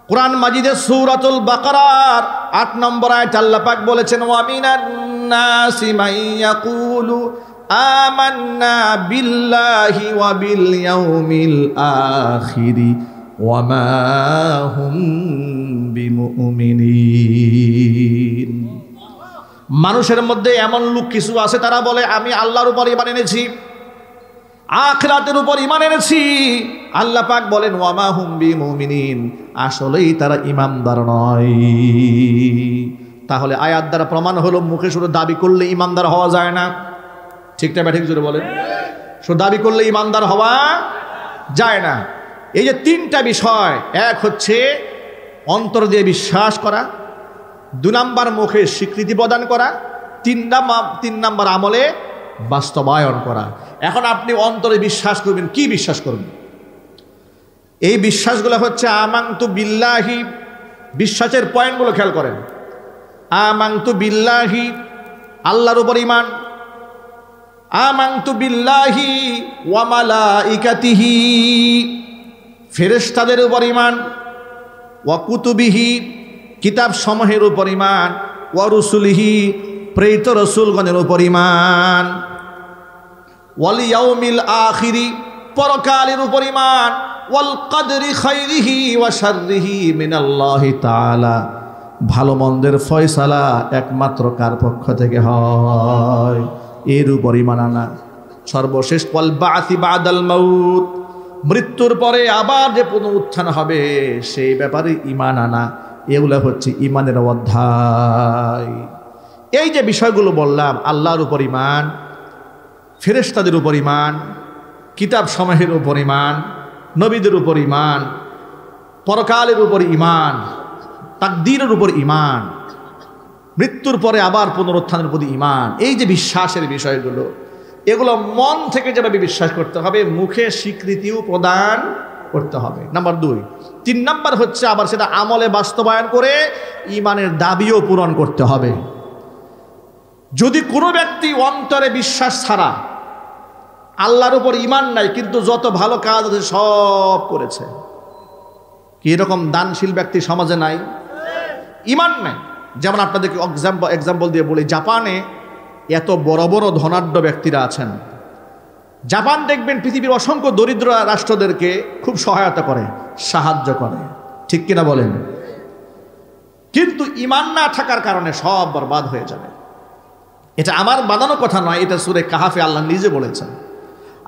Speaker 1: কোরআন মাজিদের সূরাতুল বাকারার 8 নম্বর আয়াতে আল্লাহ পাক বলেছেন, ওয়া মিনান নাসি মান ইয়াকুলু আমান্না বিল্লাহি ওয়া বিল ইয়াউমিল আখিরি ওয়া মা হুম বিমুমিনিন। মানুষের মধ্যে এমন লোক কিছু আছে, তারা বলে আমি আল্লাহর উপর ঈমান এনেছি, আখিরাতের উপর ঈমান এনেছি। আল্লাহ পাক বলেন ওয়া মা হুম বিমুমিনিন, আসলেই তারা ঈমানদার নয়। তাহলে আয়াত দ্বারা প্রমাণ হলো মুখে শুধু দাবি করলে ঈমানদার হওয়া যায় না। ঠিক না? ঠিক জোরে বলেন। শুধু দাবি করলে ইমানদার হওয়া যায় না। এই যে তিনটা বিষয়, এক হচ্ছে অন্তর দিয়ে বিশ্বাস করা, 2 নাম্বার মুখে স্বীকৃতি প্রদান করা, 3 নাম্বার আমলে বাস্তবায়ন করা। এখন আপনি অন্তরে বিশ্বাস করবেন, কি বিশ্বাস করবেন? এই বিশ্বাসগুলো হচ্ছে আমানতু বিল্লাহি, বিশ্বাসের পয়েন্টগুলো খেয়াল করেন। আমানতু বিল্লাহি, আল্লাহর উপর ঈমান। আমানতু বিল্লাহি ওয়া মালাইকাতিহি, ফেরেশতাদের উপর ঈমান। ওয়া কুতুবিহি, কিতাব সমূহের উপর ঈমান। ওয়া রুসুলিহি, প্রেরিত রাসূলগণের উপর ঈমান। ওয়াল ইয়াউমিল আখিরি, পরকালের উপর ঈমান। ওয়াল কদরি খাইরিহি ওয়া শাররিহি মিনাল্লাহি তাআলা, ভালো মন্দের ফয়সালা একমাত্র কার পক্ষ থেকে হয়, এর উপর ঈমান আনা। সর্বশেষ ওয়াল বা'সি বাদাল মাউত, মৃত্যুর পরে আবার যে পুনরুত্থান হবে সেই ব্যাপারে ঈমান আনা। এগুলো হচ্ছে ঈমানের অধ্যায়। এই যে বিষয়গুলো বললাম, আল্লাহর উপর ঈমান, ফেরেশতাদের উপর ঈমান, কিতাব সমূহের উপর ঈমান, নবীদের উপর ঈমান, পরকালের উপর ঈমান, তাকদীরের উপর ঈমান, মৃত্যুর পরে আবার পুনরুত্থানের প্রতি ঈমান। এই যে বিশ্বাসের বিষয়গুলো, এগুলো মন থেকে যেভাবে বিশ্বাস করতে হবে, মুখে স্বীকৃতিও প্রদান করতে হবে, নাম্বার 2। 3 নাম্বার হচ্ছে আবার সেটা আমলে বাস্তবায়ন করে ঈমানের দাবিও পূরণ করতে হবে। যদি কোনো ব্যক্তি অন্তরে বিশ্বাস ছাড়া, আল্লাহর উপর ঈমান নাই, কিন্তু যত ভালো কাজ আছে সব করেছে, কি এরকম দানশীল ব্যক্তি সমাজে নাই? ঈমান নাই। যেমন আপনাদেরকে এক্সাম্পল দিয়ে বলি, জাপানে এত বড় বড় ধনাঢ্য ব্যক্তিরা আছেন। জাপান দেখবেন পৃথিবীর অসংখ্য দরিদ্র রাষ্ট্রদেরকে খুব সহায়তা করে, সাহায্য করে, ঠিক কিনা বলেন? কিন্তু ঈমান না থাকার কারণে সব বরবাদ হয়ে যাবে। এটা আমার বানানো কথা নয়, এটা সূরা কাহাফে আল্লাহ নিজে বলেছেন।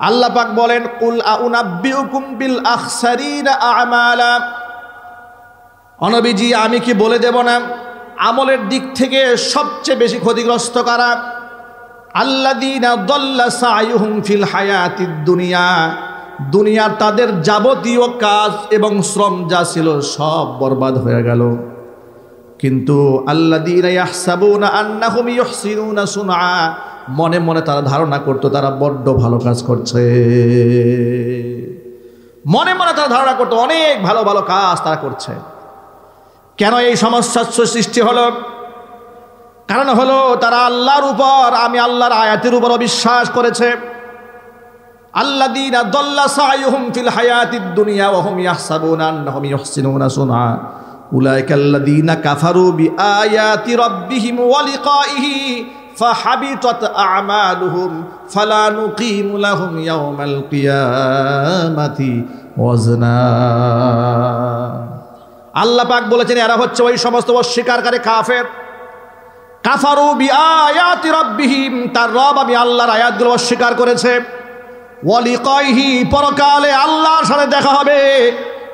Speaker 1: আল্লাহ পাক বলেন, কুল আউনাব্বিউকুম বিল আখসারিনা আমালা, নবীজি আমি কি বলে দেব না আমলের দিক থেকে সবচেয়ে বেশি ক্ষতিগ্রস্ত কারা? আল্লাযীনা দাল্লা সায়ুহুম ফিল হায়াতিদ দুনিয়া, দুনিয়ার তাদের যাবতীয় কাজ এবং শ্রম যা ছিল সব বরবাদ হয়ে গেল। কিন্তু আল্লাযীনা ইয়াহসাবুনা আন্নাহুম ইউহসিনুনা সুনআ, মনে মনে তারা ধারণা করতো তারা বড্ড ভালো কাজ করছে, মনে মনে তারা ধারণা করতো অনেক ভালো ভালো কাজ তারা করছে। কেন এই সমস্যার সৃষ্টি হলো? কারণ হলো তারা আল্লাহর উপর, আমি আল্লাহর আয়াতের উপর বিশ্বাস করেছে। আল্লাযীনা দাল্লা সায়ুহুম ফিল হায়াতিদ দুনিয়া ওয়া হুম ইয়াহসাবুনা আন্নাহুম ইউহসিনুনা সুনআ উলাইকাল্লাযীনা কাফারু বিআয়াতি রাব্বিহিম ওয়া লিকাইহি ফাহাবিতাত আ'মালুহুম ফালা নুকিমু লাহুম ইয়াওমাল কিয়ামাতি ওয়াজনা। আল্লাহ পাক বলেছেন এরা হচ্ছে ওই সমস্ত অস্বীকারকারী কাফের। কাফারু বিআয়াতি রাব্বিহিম, তার রব আমি আল্লাহর আয়াতগুলো অস্বীকার করেছে। ওয়া লিকাইহি, পরকালে আল্লাহর সাথে দেখা হবে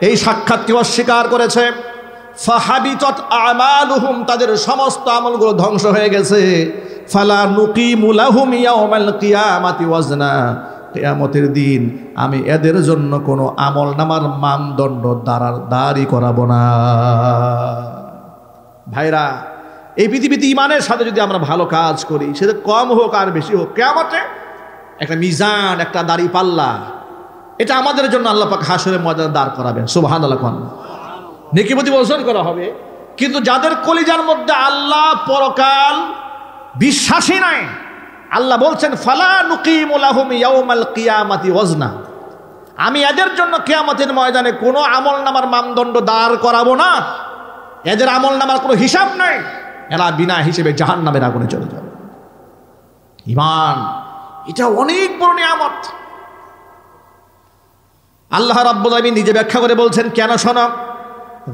Speaker 1: এই সাক্ষাৎকে অস্বীকার করেছে। ফাহাবিতাত আমালুহুম, তাদের সমস্ত আমলগুলো ধ্বংস হয়ে গেছে। ফালা নুকিমু লাহুম ইয়াওমাল কিয়ামাতি ওয়াজনা, কিয়ামতের দিন আমি এদের জন্য কোনো আমল নামার মানদণ্ড দাঁড়ি করাবো না। ভাইরা, এই পৃথিবীতে ঈমানের সাথে যদি আমরা ভালো কাজ করি, সেটা কম হোক আর বেশি হোক, কিয়ামতে একটা মিজান, একটা দাড়ি পাল্লা, এটা আমাদের জন্য আল্লাহ পাক হাসরের ময়দানে দাঁড় করাবেন। সুবহানাল্লাহ। নেকি প্রতি ওজন করা হবে। কিন্তু যাদের কলিজার মধ্যে আল্লাহ পরকাল বিশ্বাসী নাই, আল্লাহ বলছেন ফালা নুকিমু লাহুম ইয়াওমাল কিয়ামাতি ওয়াজনা, আমি এদের জন্য কিয়ামতের ময়দানে কোনো আমল নামার মানদণ্ড দাঁড় করাবো না, এদের আমল নামার কোনো হিসাব নাই, এরা বিনা হিসেবে জাহান্নামের আগুনে চলে যাবে। ঈমান এটা অনেক বড় নিয়ামত। আল্লাহ রাব্বুল আলামিন নিজে ব্যাখ্যা করে বলছেন, কেন শোনো,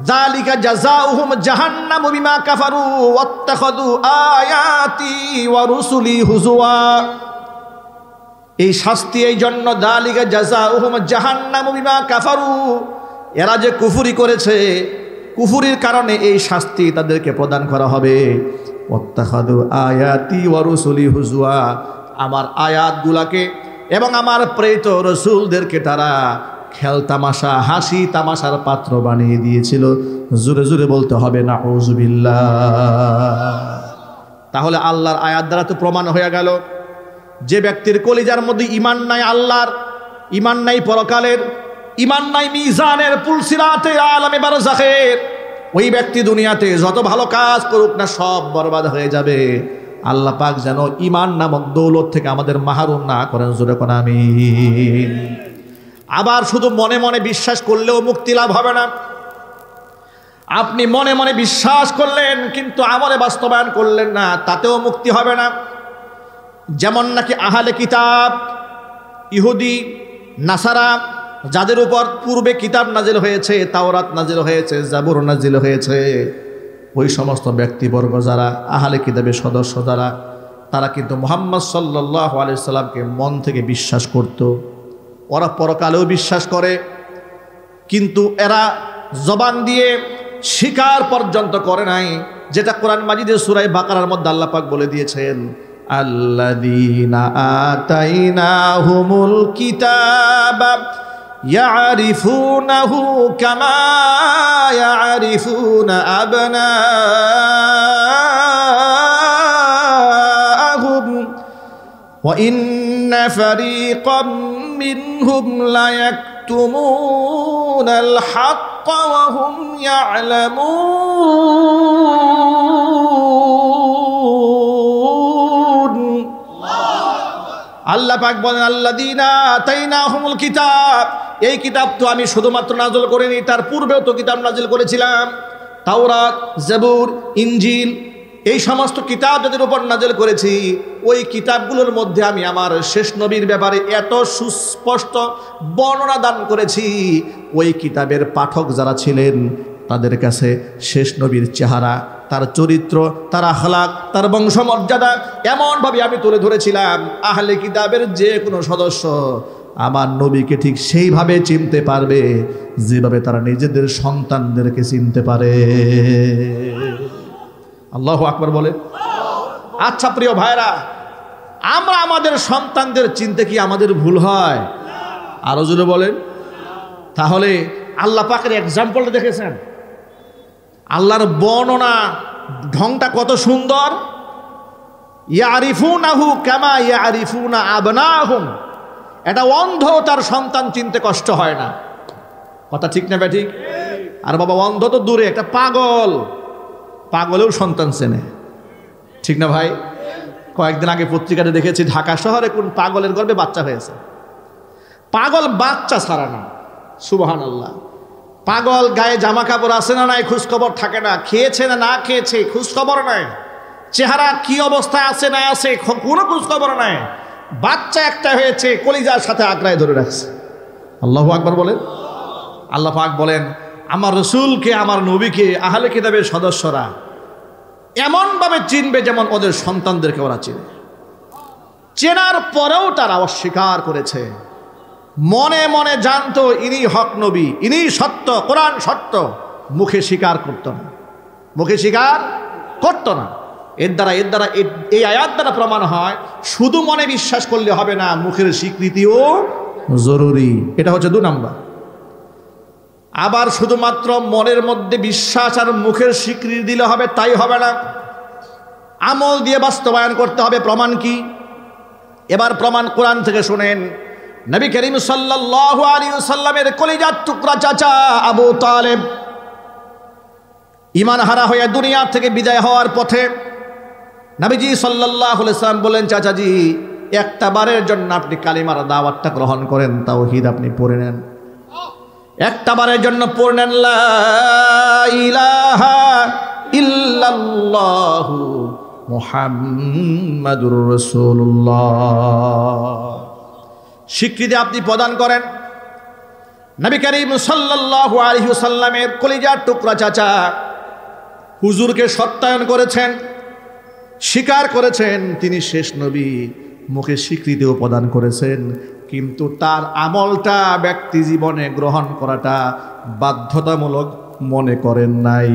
Speaker 1: যালিকা জাযাউহুম জাহান্নামু বিমা কাফারু ওয়াত্তাখাযু আয়াতি ওয়া রুসুলি হুজুয়া, এই শাস্তি এই জন্য, যালিকা জাযাউহুম জাহান্নামু বিমা কাফারু, এরা যে কুফরি করেছে, কুফরির কারণে এই শাস্তি তাদেরকে প্রদান করা হবে। ওয়াত্তাখাযু আয়াতি ওয়া রুসুলি হুজুয়া, আমার আয়াতগুলাকে
Speaker 2: এবং আমার প্রেরিত রসুলদেরকে তারা খেলতামাশা হাসি তামাশার পাত্র বানিয়ে দিয়েছিল। জোরে জোরে বলতে হবে নাউজুবিল্লাহ। তাহলে আল্লাহর আয়াত দ্বারা তো প্রমাণ হয়ে গেল যে ব্যক্তির কলিজার মধ্যে ঈমান নাই আল্লাহর, ঈমান নাই পরকালের, ঈমান নাই মিজানের, পুলসিরাতের, আলামে বারজাখের, ওই ব্যক্তি দুনিয়াতে যত ভালো কাজ করুক না সব বরবাদ হয়ে যাবে। আল্লাহ পাক যেন ঈমান নামক দৌলত থেকে আমাদের মাহরুম না করেন। জোরে কোন আমিন। আবার শুধু মনে মনে বিশ্বাস করলেও মুক্তি লাভ হবে না। আপনি মনে মনে বিশ্বাস করলেন কিন্তু আমলে বাস্তবায়ন করলেন না, তাতেও মুক্তি হবে না। যেমন নাকি আহলে কিতাব, ইহুদি, নাসারা, যাদের উপর পূর্বে কিতাব নাজিল হয়েছে, তাওরাত নাজিল হয়েছে, জাবুর নাজিল হয়েছে, ওই সমস্ত ব্যক্তিবর্গ যারা আহলে কিতাবের সদস্য যারা, তারা কিন্তু মুহাম্মদ সাল্লাল্লাহু আলাইহি সাল্লামকে মন থেকে বিশ্বাস করত। ওরা পরকালেও বিশ্বাস করে, কিন্তু এরা জবান দিয়ে স্বীকার পর্যন্ত করে নাই, যেটা কোরআন মাজিদের সূরা বাকারার মধ্যে আল্লাহ পাক বলে দিয়েছেন, আল্লাযীনা আতাইনাহুমুল কিতাবা ইয়ারিফুনাহু কামা ইয়ারিফুনা আবনাআহুম ওয়া ইন্না ফারীকাম মিনহুম লা ইয়াকতুমুনাল হাক্কা ওয়া হুম ইয়ালামুন। আল্লাহ পাক বলেন, আল্লাযীনা আতাইনাহুমুল কিতাব, এই কিতাব তো আমি শুধুমাত্র নাযিল করিনি, তার পূর্বেও তো কিতাব নাযিল করেছিলাম। তাওরাত, জাবুর, ইনজিল, এই সমস্ত কিতাব যাদের উপর নাযিল করেছি, ওই কিতাবগুলোর মধ্যে আমি আমার শেষ নবীর ব্যাপারে এত সুস্পষ্ট বর্ণনা দান করেছি, ওই কিতাবের পাঠক যারা ছিলেন তাদের কাছে শেষ নবীর চেহারা, তার চরিত্র, তার আখলাক, তার বংশমর্যাদা এমনভাবে আমি তুলে ধরেছিলাম, আহলে কিতাবের যে কোনো সদস্য আমার নবীকে ঠিক সেইভাবে চিনতে পারবে যেভাবে তারা নিজেদের সন্তানদেরকে চিনতে পারে। আল্লাহু আকবার বলে। আচ্ছা প্রিয় ভাইরা, আমরা আমাদের সন্তানদের চিনতে কি আমাদের ভুল হয়? আরো জোরে বলেন। তাহলে আল্লাহ পাকের এক্সাম্পলটা দেখেছেন, আল্লাহর বর্ণনা ঢংটা কত সুন্দর। ইয়ারিফুনাহু কামা ইয়ারিফুনা আবনাহুম, এটা অন্ধ তার সন্তান চিনতে কষ্ট হয় না। কথা ঠিক না ঠিক? আর বাবা অন্ধ তো দূরে, একটা পাগল, পাগলেও সন্তান চেনে, ঠিক না ভাই? কয়েকদিন আগে পত্রিকাতে দেখেছি ঢাকা শহরে কোন পাগলের গর্ভে বাচ্চা হয়েছে। পাগল বাচ্চা ছাড়া না, সুবহানাল্লাহ। পাগল গায়ে জামা কাপড় আছে না নাই খোঁজখবর থাকে না, খেয়েছে না না খেয়েছে খোঁজখবর নাই, চেহারা কি অবস্থায় আছে না আছে কোনো খোঁজখবর নাই। বাচ্চা একটা হয়েছে, কলিজার সাথে আঁকড়ায় ধরে রাখছে। আল্লাহু আকবার বলেন। আল্লাহ পাক বলেন, আমার রসুলকে, আমার নবীকে আহলে কিতাবের সদস্যরা এমনভাবে চিনবে যেমন ওদের সন্তানদেরকে ওরা চিনে। চেনার পরেও তারা অস্বীকার করেছে, মনে মনে জানতো ইনি হক নবী, ইনি সত্য, কোরআন সত্য, মুখে স্বীকার করতো না, মুখে স্বীকার করতো না। এর দ্বারা এই আয়াত দ্বারা প্রমাণ হয় শুধু মনে বিশ্বাস করলে হবে না, মুখের স্বীকৃতিও জরুরি। এটা হচ্ছে 2 নাম্বার। আবার শুধুমাত্র মনের মধ্যে বিশ্বাস আর মুখের স্বীকৃতি দিলে হবে তাই হবে না, আমল দিয়ে বাস্তবায়ন করতে হবে। প্রমাণ কি? এবার প্রমাণ কোরআন থেকে শুনেন। নবী করিম সাল্লাল্লাহু আলাইহি ওয়াসাল্লামের কলিজার টুকরা চাচা আবু তালেব ঈমান হারা হয়ে দুনিয়া থেকে বিদায় হওয়ার পথে নবীজি সাল্লাল্লাহু আলাইহি ওয়াসাল্লাম বলেন, চাচাজি একটা বারের জন্য আপনি কালিমার দাওয়াতটা গ্রহণ করেন, তাওহীদ আপনি পড়ে নেন, একটা বারের জন্য পড়ে নেন লা ইলাহা ইল্লাল্লাহু মুহাম্মাদুর রাসূলুল্লাহ। স্বীকৃতি আপনি প্রদান করেন। নবী করিম সাল্লাল্লাহু আলাইহি ওয়াসাল্লামের কলিজার টুকরা চাচা হুজুরকে সত্যায়ন করেছেন, স্বীকার করেছেন তিনি শেষ নবী, মুখে স্বীকৃতিও প্রদান করেছেন, কিন্তু তার আমলটা ব্যক্তি জীবনে গ্রহণ করাটা বাধ্যতামূলক মনে করেন নাই।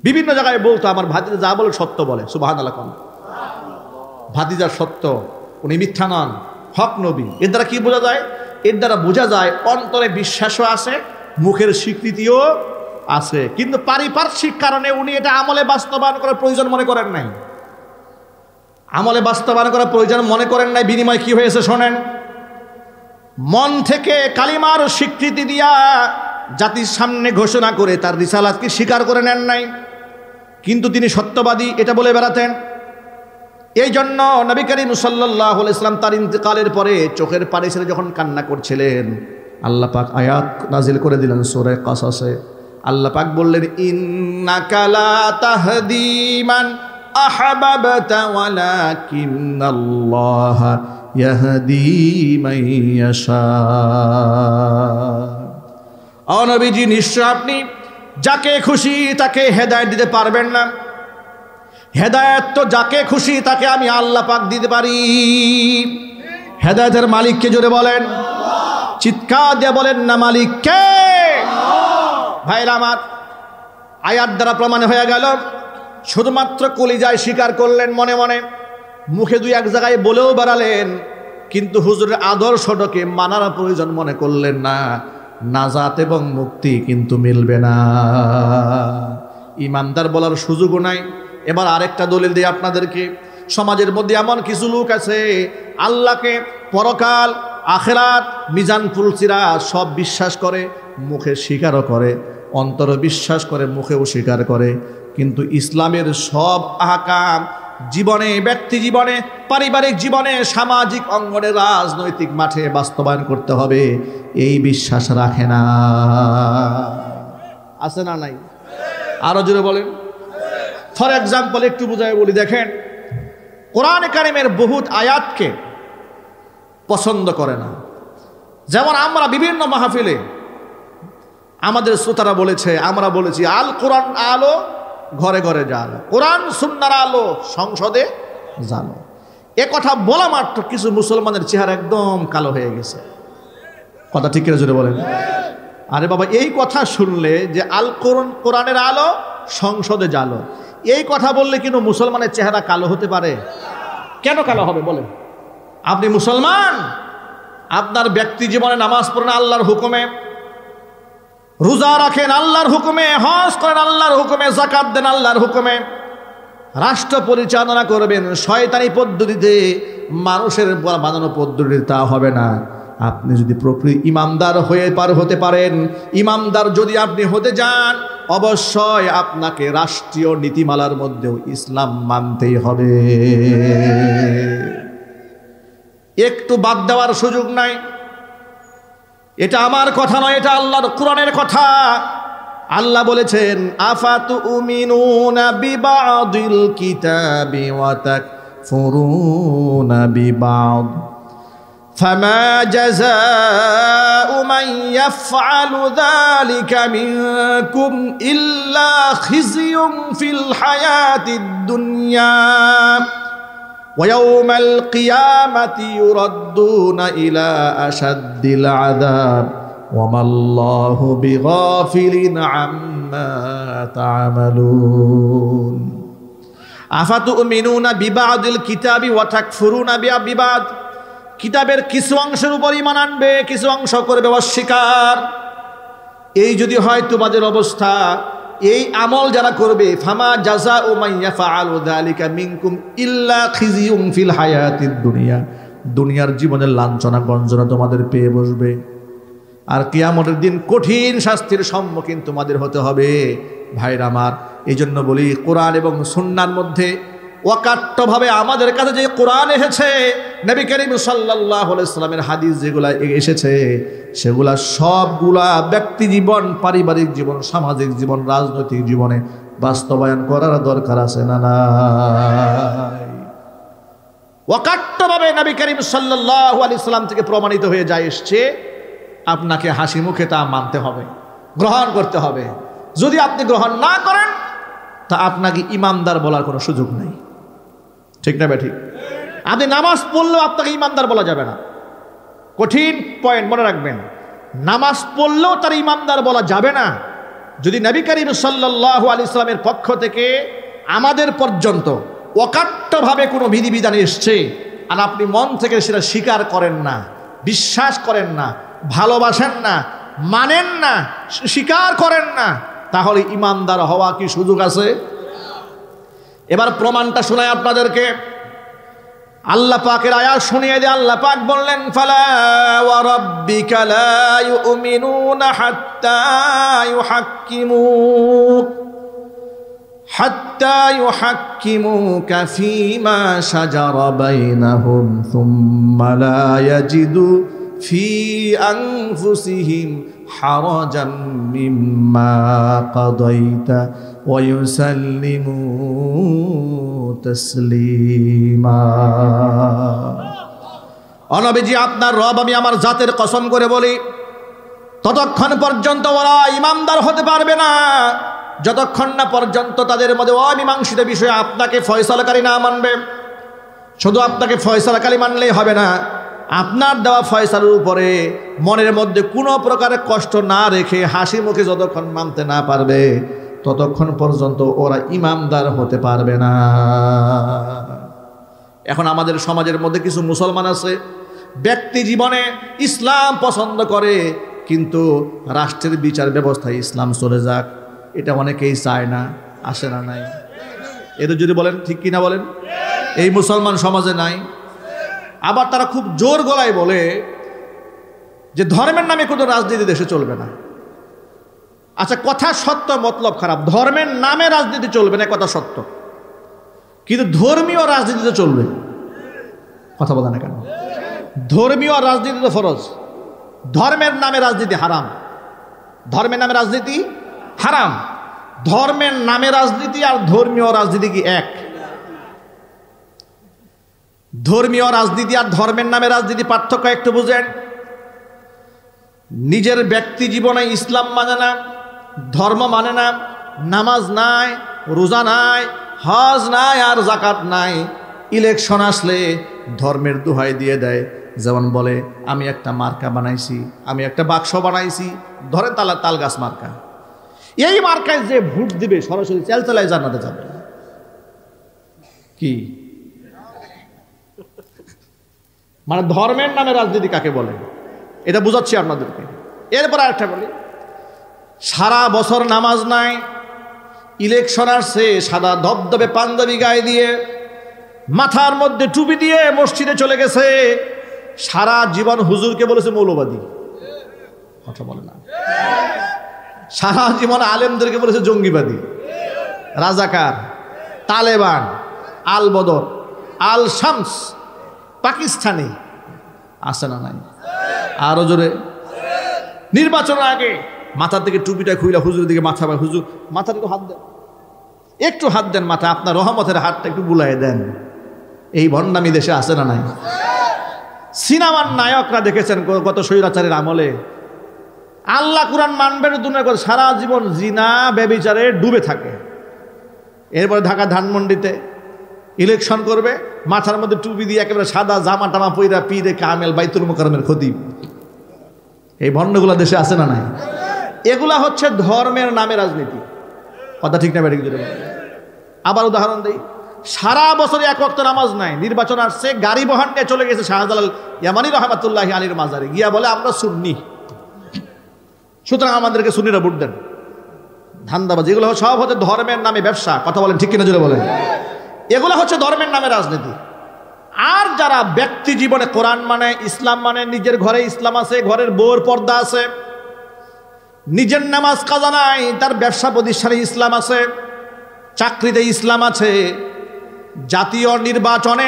Speaker 2: বিভিন্ন জায়গায় বলতো আমার ভাতিজা যা বলে সত্য বলে, সুবহানাল্লাহ। ভাতিজা সত্য, উনি মিথ্যা নন, হক নবী। এর দ্বারা কি বোঝা যায়? এর দ্বারা বোঝা যায় অন্তরে বিশ্বাসও আছে, মুখের স্বীকৃতিও আছে, কিন্তু পারিপার্শ্বিক কারণে উনি এটা আমলে বাস্তবায়ন করার প্রয়োজন মনে করেন নাই। আমলে বাস্তবায়ন করার প্রয়োজন মনে করেন নাই। বিনিময় কি হয়েছে শোনেন। মন থেকে কালিমার স্বীকৃতি দিয়া জাতির সামনে ঘোষণা করে তার রিসালাতকে স্বীকার করে নেন নাই, কিন্তু তিনি সত্যবাদী এটা বলে বেড়াতেন। এই জন্য নবী করিম সাল্লাল্লাহু আলাইহি ওয়াসাল্লাম তার ইন্তেকালের পরে চোখের পানি ছেড়ে যখন কান্না করছিলেন, আল্লাহ পাক আয়াত নাজিল করে দিলেন সূরা কাসাসে। আল্লাহ পাক বললেন, ইন্নাকা লা তাহদি মান আহবাবতা ওয়ালাকিন্নাল্লাহা ইয়াহদি মান ইয়াশা। ও নবীজি, নিশ্চয় আপনি যাকে খুশি তাকে হেদায়েত দিতে পারবেন না। হেদায়েত তো যাকে খুশি তাকে আমি আল্লাহ পাক দিতে পারি। হেদায়েতের মালিককে জোরে বলেন, চিৎকার দিয়ে বলেন না মালিক কে? ভাইরা আমার, আয়াত দ্বারা প্রমাণ হয়ে গেল শুধুমাত্র কলিজায় স্বীকার করলেন মনে মনে, মুখে দুই এক জায়গায় বলেও বেড়ালেন, কিন্তু হুজুরের আদর্শটাকে মানার প্রয়োজন মনে করলেন না। নাজাত এবং মুক্তি কিন্তু মিলবে না। ইমানদার বলার সুযোগও নাই। এবার আরেকটা দলিল দিই আপনাদেরকে। সমাজের মধ্যে এমন কিছু লোক আছে আল্লাহকে, পরকাল, আখেরাত, মিজান ফুলসিরা সব বিশ্বাস করে, মুখে স্বীকারও করে, অন্তরে বিশ্বাস করে, মুখেও স্বীকার করে, কিন্তু ইসলামের সব আহকাম জীবনে, ব্যক্তি জীবনে, পারিবারিক জীবনে, সামাজিক অঙ্গনে, রাজনৈতিক মাঠে বাস্তবায়ন করতে হবে এই বিশ্বাস রাখে না। আছে না নাই? আরো জোরে বলেন। ফর এক্সাম্পল একটু বুঝাই বলি, দেখেন কোরআনে কারিমের বহুত আয়াতকে পছন্দ করে না। যেমন আমরা বিভিন্ন মাহফিলে আমাদের শ্রোতারা বলেছে, আমরা বলেছি আল কোরআন আলো ঘরে ঘরে জালো, কোরআন সুন্নাহর আলো সংসদে জালো। এ কথা বলা মাত্র কিছু মুসলমানের চেহারা একদম কালো হয়ে গেছে। কথা ঠিক করে জোরে বলেন। আরে বাবা, এই কথা শুনলে যে আল কোরআনের আলো সংসদে জালো, এই কথা বললে কিন্তু মুসলমানের চেহারা কালো হতে পারে? কেন কালো হবে বলেন? আপনি মুসলমান, আপনার ব্যক্তি জীবনে নামাজ পড়েন আল্লাহর হুকুমে, রোজা রাখেন আল্লাহর হুকুমে, হজ করেন আল্লাহর হুকুমে, যাকাত দেন আল্লাহর হুকুমে, রাষ্ট্র পরিচালনা করবেন শয়তানি পদ্ধতিতে, মানুষের বানানো পদ্ধতিতে, তা হবে না। আপনি যদি প্রকৃত ইমামদার হতে পারেন, ইমামদার যদি আপনি হতে যান, অবশ্যই আপনাকে রাষ্ট্রীয় নীতিমালার মধ্যেও ইসলাম মানতেই হবে। একটু বাদ দেওয়ার সুযোগ নাই। এটা আমার কথা নয়, এটা আল্লাহর কোরআনের কথা। আল্লাহ বলেছেন, আফাতুমিনুনা বিবাদিল কিতাবি ওয়া তাকফুরুনা বিবাদ ফামা জাযাউ মান ইয়াফআলু যালিকা মিনকুম ইল্লা খিজিয়ুন ফিল হায়াতিদ দুনিয়া ويوم القيامة يردون إلى أشد العذاب وما الله بغافل عما تعملون أفتؤمنون ببعض الكتاب وتكفرون ببعض। কিতাবের কিছু অংশের উপর ঈমান আনবে, কিছু অংশ করবে অস্বীকার। এই যদি হয় তোমাদের অবস্থা, এই আমল যারা করবে, ফামা জাযাউ মান ইয়াফআলু যালিকা মিনকুম ইল্লা খিজিয়ুন ফিল হায়াতিদ দুনিয়া, দুনিয়ার জীবনের লাঞ্ছনা গঞ্জনা তোমাদের পেয়ে বসবে, আর কিয়ামতের দিন কঠিন শাস্তির সম্মুখীন তোমাদের হতে হবে। ভাইরা আমার, এই জন্য বলি কোরআন এবং সুন্নাহর মধ্যে অকাট্যভাবে আমাদের কাছে যে কোরআন এসেছে, নবী করিম সাল্লাল্লাহু আলাইহি সাল্লামের হাদিস যেগুলা এসেছে, সেগুলা সবগুলা ব্যক্তি জীবন, পারিবারিক জীবন, সামাজিক জীবন, রাজনৈতিক জীবনে বাস্তবায়ন করার দরকার আছে না নাই? অকাট্যভাবে নবী করিম সাল্লাল্লাহু আলাইহি সাল্লাম থেকে প্রমাণিত হয়ে যায় এসছে, আপনাকে হাসি মুখে তা মানতে হবে, গ্রহণ করতে হবে। যদি আপনি গ্রহণ না করেন, তা আপনাকে ইমানদার বলার কোনো সুযোগ নেই। ঠিক না বেঠিক? আপনি নামাজ পড়লেও আপনাকে ইমানদার বলা যাবে না। কঠিন পয়েন্ট মনে রাখবেন। নামাজ পড়লেও তার ইমানদার বলা যাবে না যদি নবী করিম সাল্লাল্লাহু আলাইহি সাল্লামের পক্ষ থেকে আমাদের পর্যন্ত অকাট্যভাবে কোনো বিধিবিধান এসছে,
Speaker 1: আর আপনি মন থেকে সেটা স্বীকার করেন না, বিশ্বাস করেন না, ভালোবাসেন না, মানেন না, স্বীকার করেন না, তাহলে ইমানদার হওয়া কি সুযোগ আছে? এবার প্রমাণটা শোনায় আপনাদেরকে। আল্লাহ পাকের আয়াত শুনিয়ে দিয়ে আল্লাহ পাক বললেন, ফালা ওয়া রাব্বিকা লা ইউমিনুনা হাত্তা ইউহাক্কিমুকা ফীমা শাজারা বাইনাহুম সুম্মা লা ইয়াজিদু ফি আনফুসিহিম হারাজান মিম্মা কাদাইতা ওয়া ইউসাল্লিমু তাসলিমা। নবীজি, আপনার রব আমি আমার জাতের কসম করে বলি, ততক্ষণ পর্যন্ত ওরা ইমানদার হতে পারবে না যতক্ষণ না পর্যন্ত তাদের মধ্যে অমীমাংসিত বিষয়ে আপনাকে ফয়সালাকারী না মানবে। শুধু আপনাকে ফয়সালাকারী মানলেই হবে না, আপনার দেওয়া ফয়সালার উপরে মনের মধ্যে কোনো প্রকারের কষ্ট না রেখে হাসি মুখে যতক্ষণ মানতে না পারবে ততক্ষণ পর্যন্ত ওরা ইমানদার হতে পারবে না। এখন আমাদের সমাজের মধ্যে কিছু মুসলমান আছে, ব্যক্তি জীবনে ইসলাম পছন্দ করে, কিন্তু রাষ্ট্রের বিচার ব্যবস্থায় ইসলাম চলে যাক এটা অনেকেই চায় না। আসে না? নাই? এদের যদি বলেন ঠিক কিনা বলেন, এই মুসলমান সমাজে নাই। আবার তারা খুব জোর গলায় বলে যে ধর্মের নামে কোনো রাজনীতি দেশে চলবে না। আচ্ছা, কথা সত্য, মতলব খারাপ। ধর্মের নামে রাজনীতি চলবে না, কথা সত্য, কিন্তু ধর্মীয় রাজনীতি তো চলবে। কথা বলে না কেন? ধর্মীয় রাজনীতি তো ফরজ, ধর্মের নামে রাজনীতি হারাম। ধর্মের নামে রাজনীতি হারাম। ধর্মের নামে রাজনীতি আর ধর্মীয় রাজনীতি কি এক? ধর্মীয় রাজনীতি আর ধর্মের নামে রাজনীতি পার্থক্য একটু বুঝেন। নিজের ব্যক্তি জীবনে ইসলাম মানে না, ধর্ম মানে না, নামাজ নাই, রোজা নাই, হজ নাই, আর জাকাত নাই, ইলেকশন আসলে ধর্মের দোহাই দিয়ে দেয়। যেমন বলে আমি একটা মার্কা বানাইছি, আমি একটা বাক্স বানাইছি, ধরেন তাল গাছ মার্কা, এই মার্কায় যে ভোট দিবে সরাসরি চালচালায় জান্নাতে যাবে। কি মানে ধর্মের নামে রাজনীতি কাকে বলে এটা বুঝাচ্ছি আপনাদেরকে। এরপর আরেকটা বলি, সারা বছর নামাজ নাই, ইলেকশন আসছে, সাদা ধবধবে পাঞ্জাবি গায়ে দিয়ে, মাথার মধ্যে টুপি দিয়ে মসজিদে চলে গেছে, সারা জীবন হুজুরকে বলেছে মৌলবাদী। কথা বলে না? সারা জীবন আলেমদেরকে বলেছে জঙ্গিবাদী, রাজাকার, তালেবান, আল বদর, আল শামস, পাকিস্তানি। আছে না নাই? আরো জোরে। নির্বাচনের আগে মাথার দিকে টুপিটা খুইলা হুজুরের দিকে মাথা, হুজুর মাথার একটু হাত দেন, একটু হাত দেন মাথা, আপনার রহমতের হাতটা একটু বুলাই দেন। এই ভণ্ডামি দেশে আছে না নাই? সিনেমার নায়করা দেখেছেন গত স্বৈরাচারের আমলে আল্লাহ কুরআন মানবেন দুনিয়া করে সারা জীবন জিনা ব্যভিচারে ডুবে থাকে। এরপরে ঢাকা ধানমন্ডিতে ইলেকশন করবে, মাথার মধ্যে টুপি দিয়ে একেবারে সাদা জামা টামা পইরা পীরে কামেল বাইতুল মুকাররমের খতিব। এই ভণ্ডগুলা দেশে আছে না নাই? এগুলা হচ্ছে ধর্মের নামে রাজনীতি। কথা ঠিক না বেঠিক? আবার উদাহরণ দেই, সারা বছরে এক ওয়াক্ত নামাজ নাই, নির্বাচন আসছে, গাড়ি বহন নিয়ে চলে গেছে শাহজালাল ইয়ামানি রহমাতুল্লাহি আলাইহির মাজারে, গিয়া বলে আমরা সুন্নি, সুতরাং আমাদেরকে সুন্নিরা ভোট দেন। ধান্দাবাজি। এগুলো সব হচ্ছে ধর্মের নামে ব্যবসা। কথা বলেন ঠিক কিনা জোরে বলেন? এগুলো হচ্ছে ধর্মের নামে রাজনীতি। আর যারা ব্যক্তি জীবনে কোরআন মানে, ইসলাম মানে, নিজের ঘরে ইসলাম আছে, ঘরের বউর পর্দা আছে, নিজের নামাজ কাজা নাই, তার ব্যবসা প্রতিষ্ঠানে ইসলাম আছে, চাকরিতে ইসলাম আছে, জাতীয় নির্বাচনে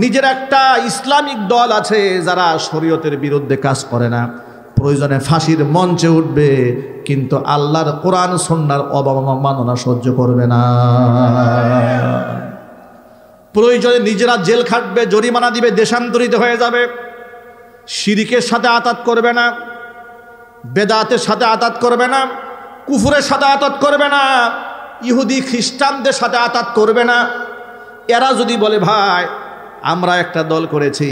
Speaker 1: নিজের একটা ইসলামিক দল আছে যারা শরীয়তের বিরুদ্ধে কাজ করে না, প্রয়োজনে ফাঁসির মঞ্চে উঠবে, কিন্তু আল্লাহর কোরআন সুন্নাহর অবমাননা সহ্য করবে না। প্রয়োজনে নিজেরা জেল খাটবে, জরিমানা দিবে, দেশান্তরিত হয়ে যাবে, শিরিকের সাথে আতাত করবে না, বেদাতের সাথে আতাত করবে না, কুফুরের সাথে আতাত করবে না, ইহুদি খ্রিস্টানদের সাথে আতাত করবে না। এরা যদি বলে ভাই আমরা একটা দল করেছি,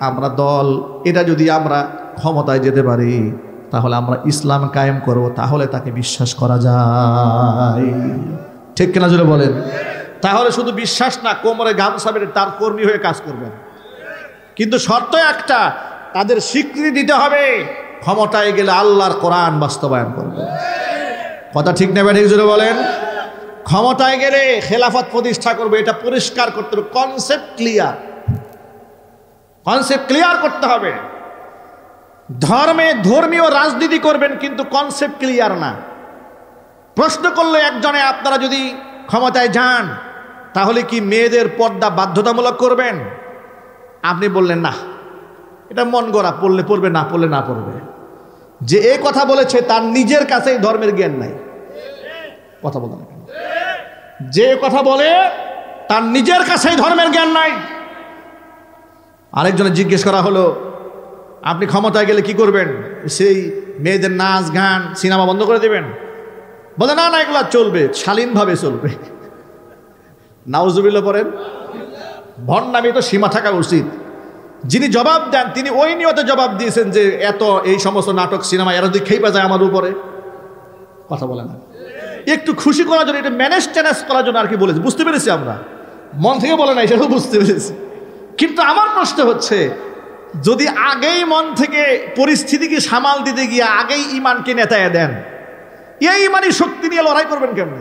Speaker 1: আমরা দল, এটা যদি আমরা ক্ষমতায় যেতে পারি তাহলে আমরা ইসলাম কায়েম করব, তাহলে তাকে বিশ্বাস করা যায়। ঠিক কিনা জোরে বলেন? তাহলে শুধু বিশ্বাস না, কোমরে গামছা বেঁধে তার কর্মী হয়ে কাজ করবেন। কিন্তু শর্ত একটা, তাদের স্বীকৃতি দিতে হবে ক্ষমতায় গেলে আল্লাহর কোরআন বাস্তবায়ন করবে। কথা ঠিক নেবে, ঠিক জোরে বলেন। ক্ষমতায় গেলে খেলাফত প্রতিষ্ঠা করবে, এটা পরিষ্কার করতে হবে। কনসেপ্ট ক্লিয়ার করতে হবে। ধর্মীয় রাজনীতি করবেন কিন্তু কনসেপ্ট ক্লিয়ার না। প্রশ্ন করলে একজনে, আপনারা যদি ক্ষমতায় যান তাহলে কি মেয়েদের পর্দা বাধ্যতামূলক করবেন? আপনি বললেন না, এটা মন গড়া, পড়লে পড়বে, না পড়লে না পড়বে। যে এই কথা বলেছে তার নিজের কাছেই ধর্মের জ্ঞান নাই। কথা বলতে না, যে কথা বলে তার নিজের কাছেই ধর্মের জ্ঞান নাই। আরেকজনে জিজ্ঞেস করা হলো, আপনি ক্ষমতায় গেলে কি করবেন? সেই মেয়েদের নাচ গান সিনেমা বন্ধ করে দেবেন? বলে না না, এগুলো চলবে, শালীনভাবে চলবে। নাউজুবিল্লাহ পড়েন। ভণ্ডামি তো সীমা থাকা উচিত। যিনি জবাব দেন তিনি ওই নিয়তে জবাব দিয়েছেন যে এত এই সমস্ত নাটক সিনেমা এরা যদি খেয়ে যায় আমার উপরে। কথা বলে না, একটু খুশি করার জন্য, এটা ম্যানেজ করার জন্য আর কি বলেছি। বুঝতে পেরেছি, আমরা মন থেকে বলে নাই, সেটাও বুঝতে পেরেছি। কিন্তু আমার প্রশ্ন হচ্ছে, যদি আগেই মন থেকে পরিস্থিতিকে সামাল দিতে গিয়ে আগেই ইমানকে নেতায় দেন, এই ইমানি শক্তি নিয়ে লড়াই করবেন কেমন?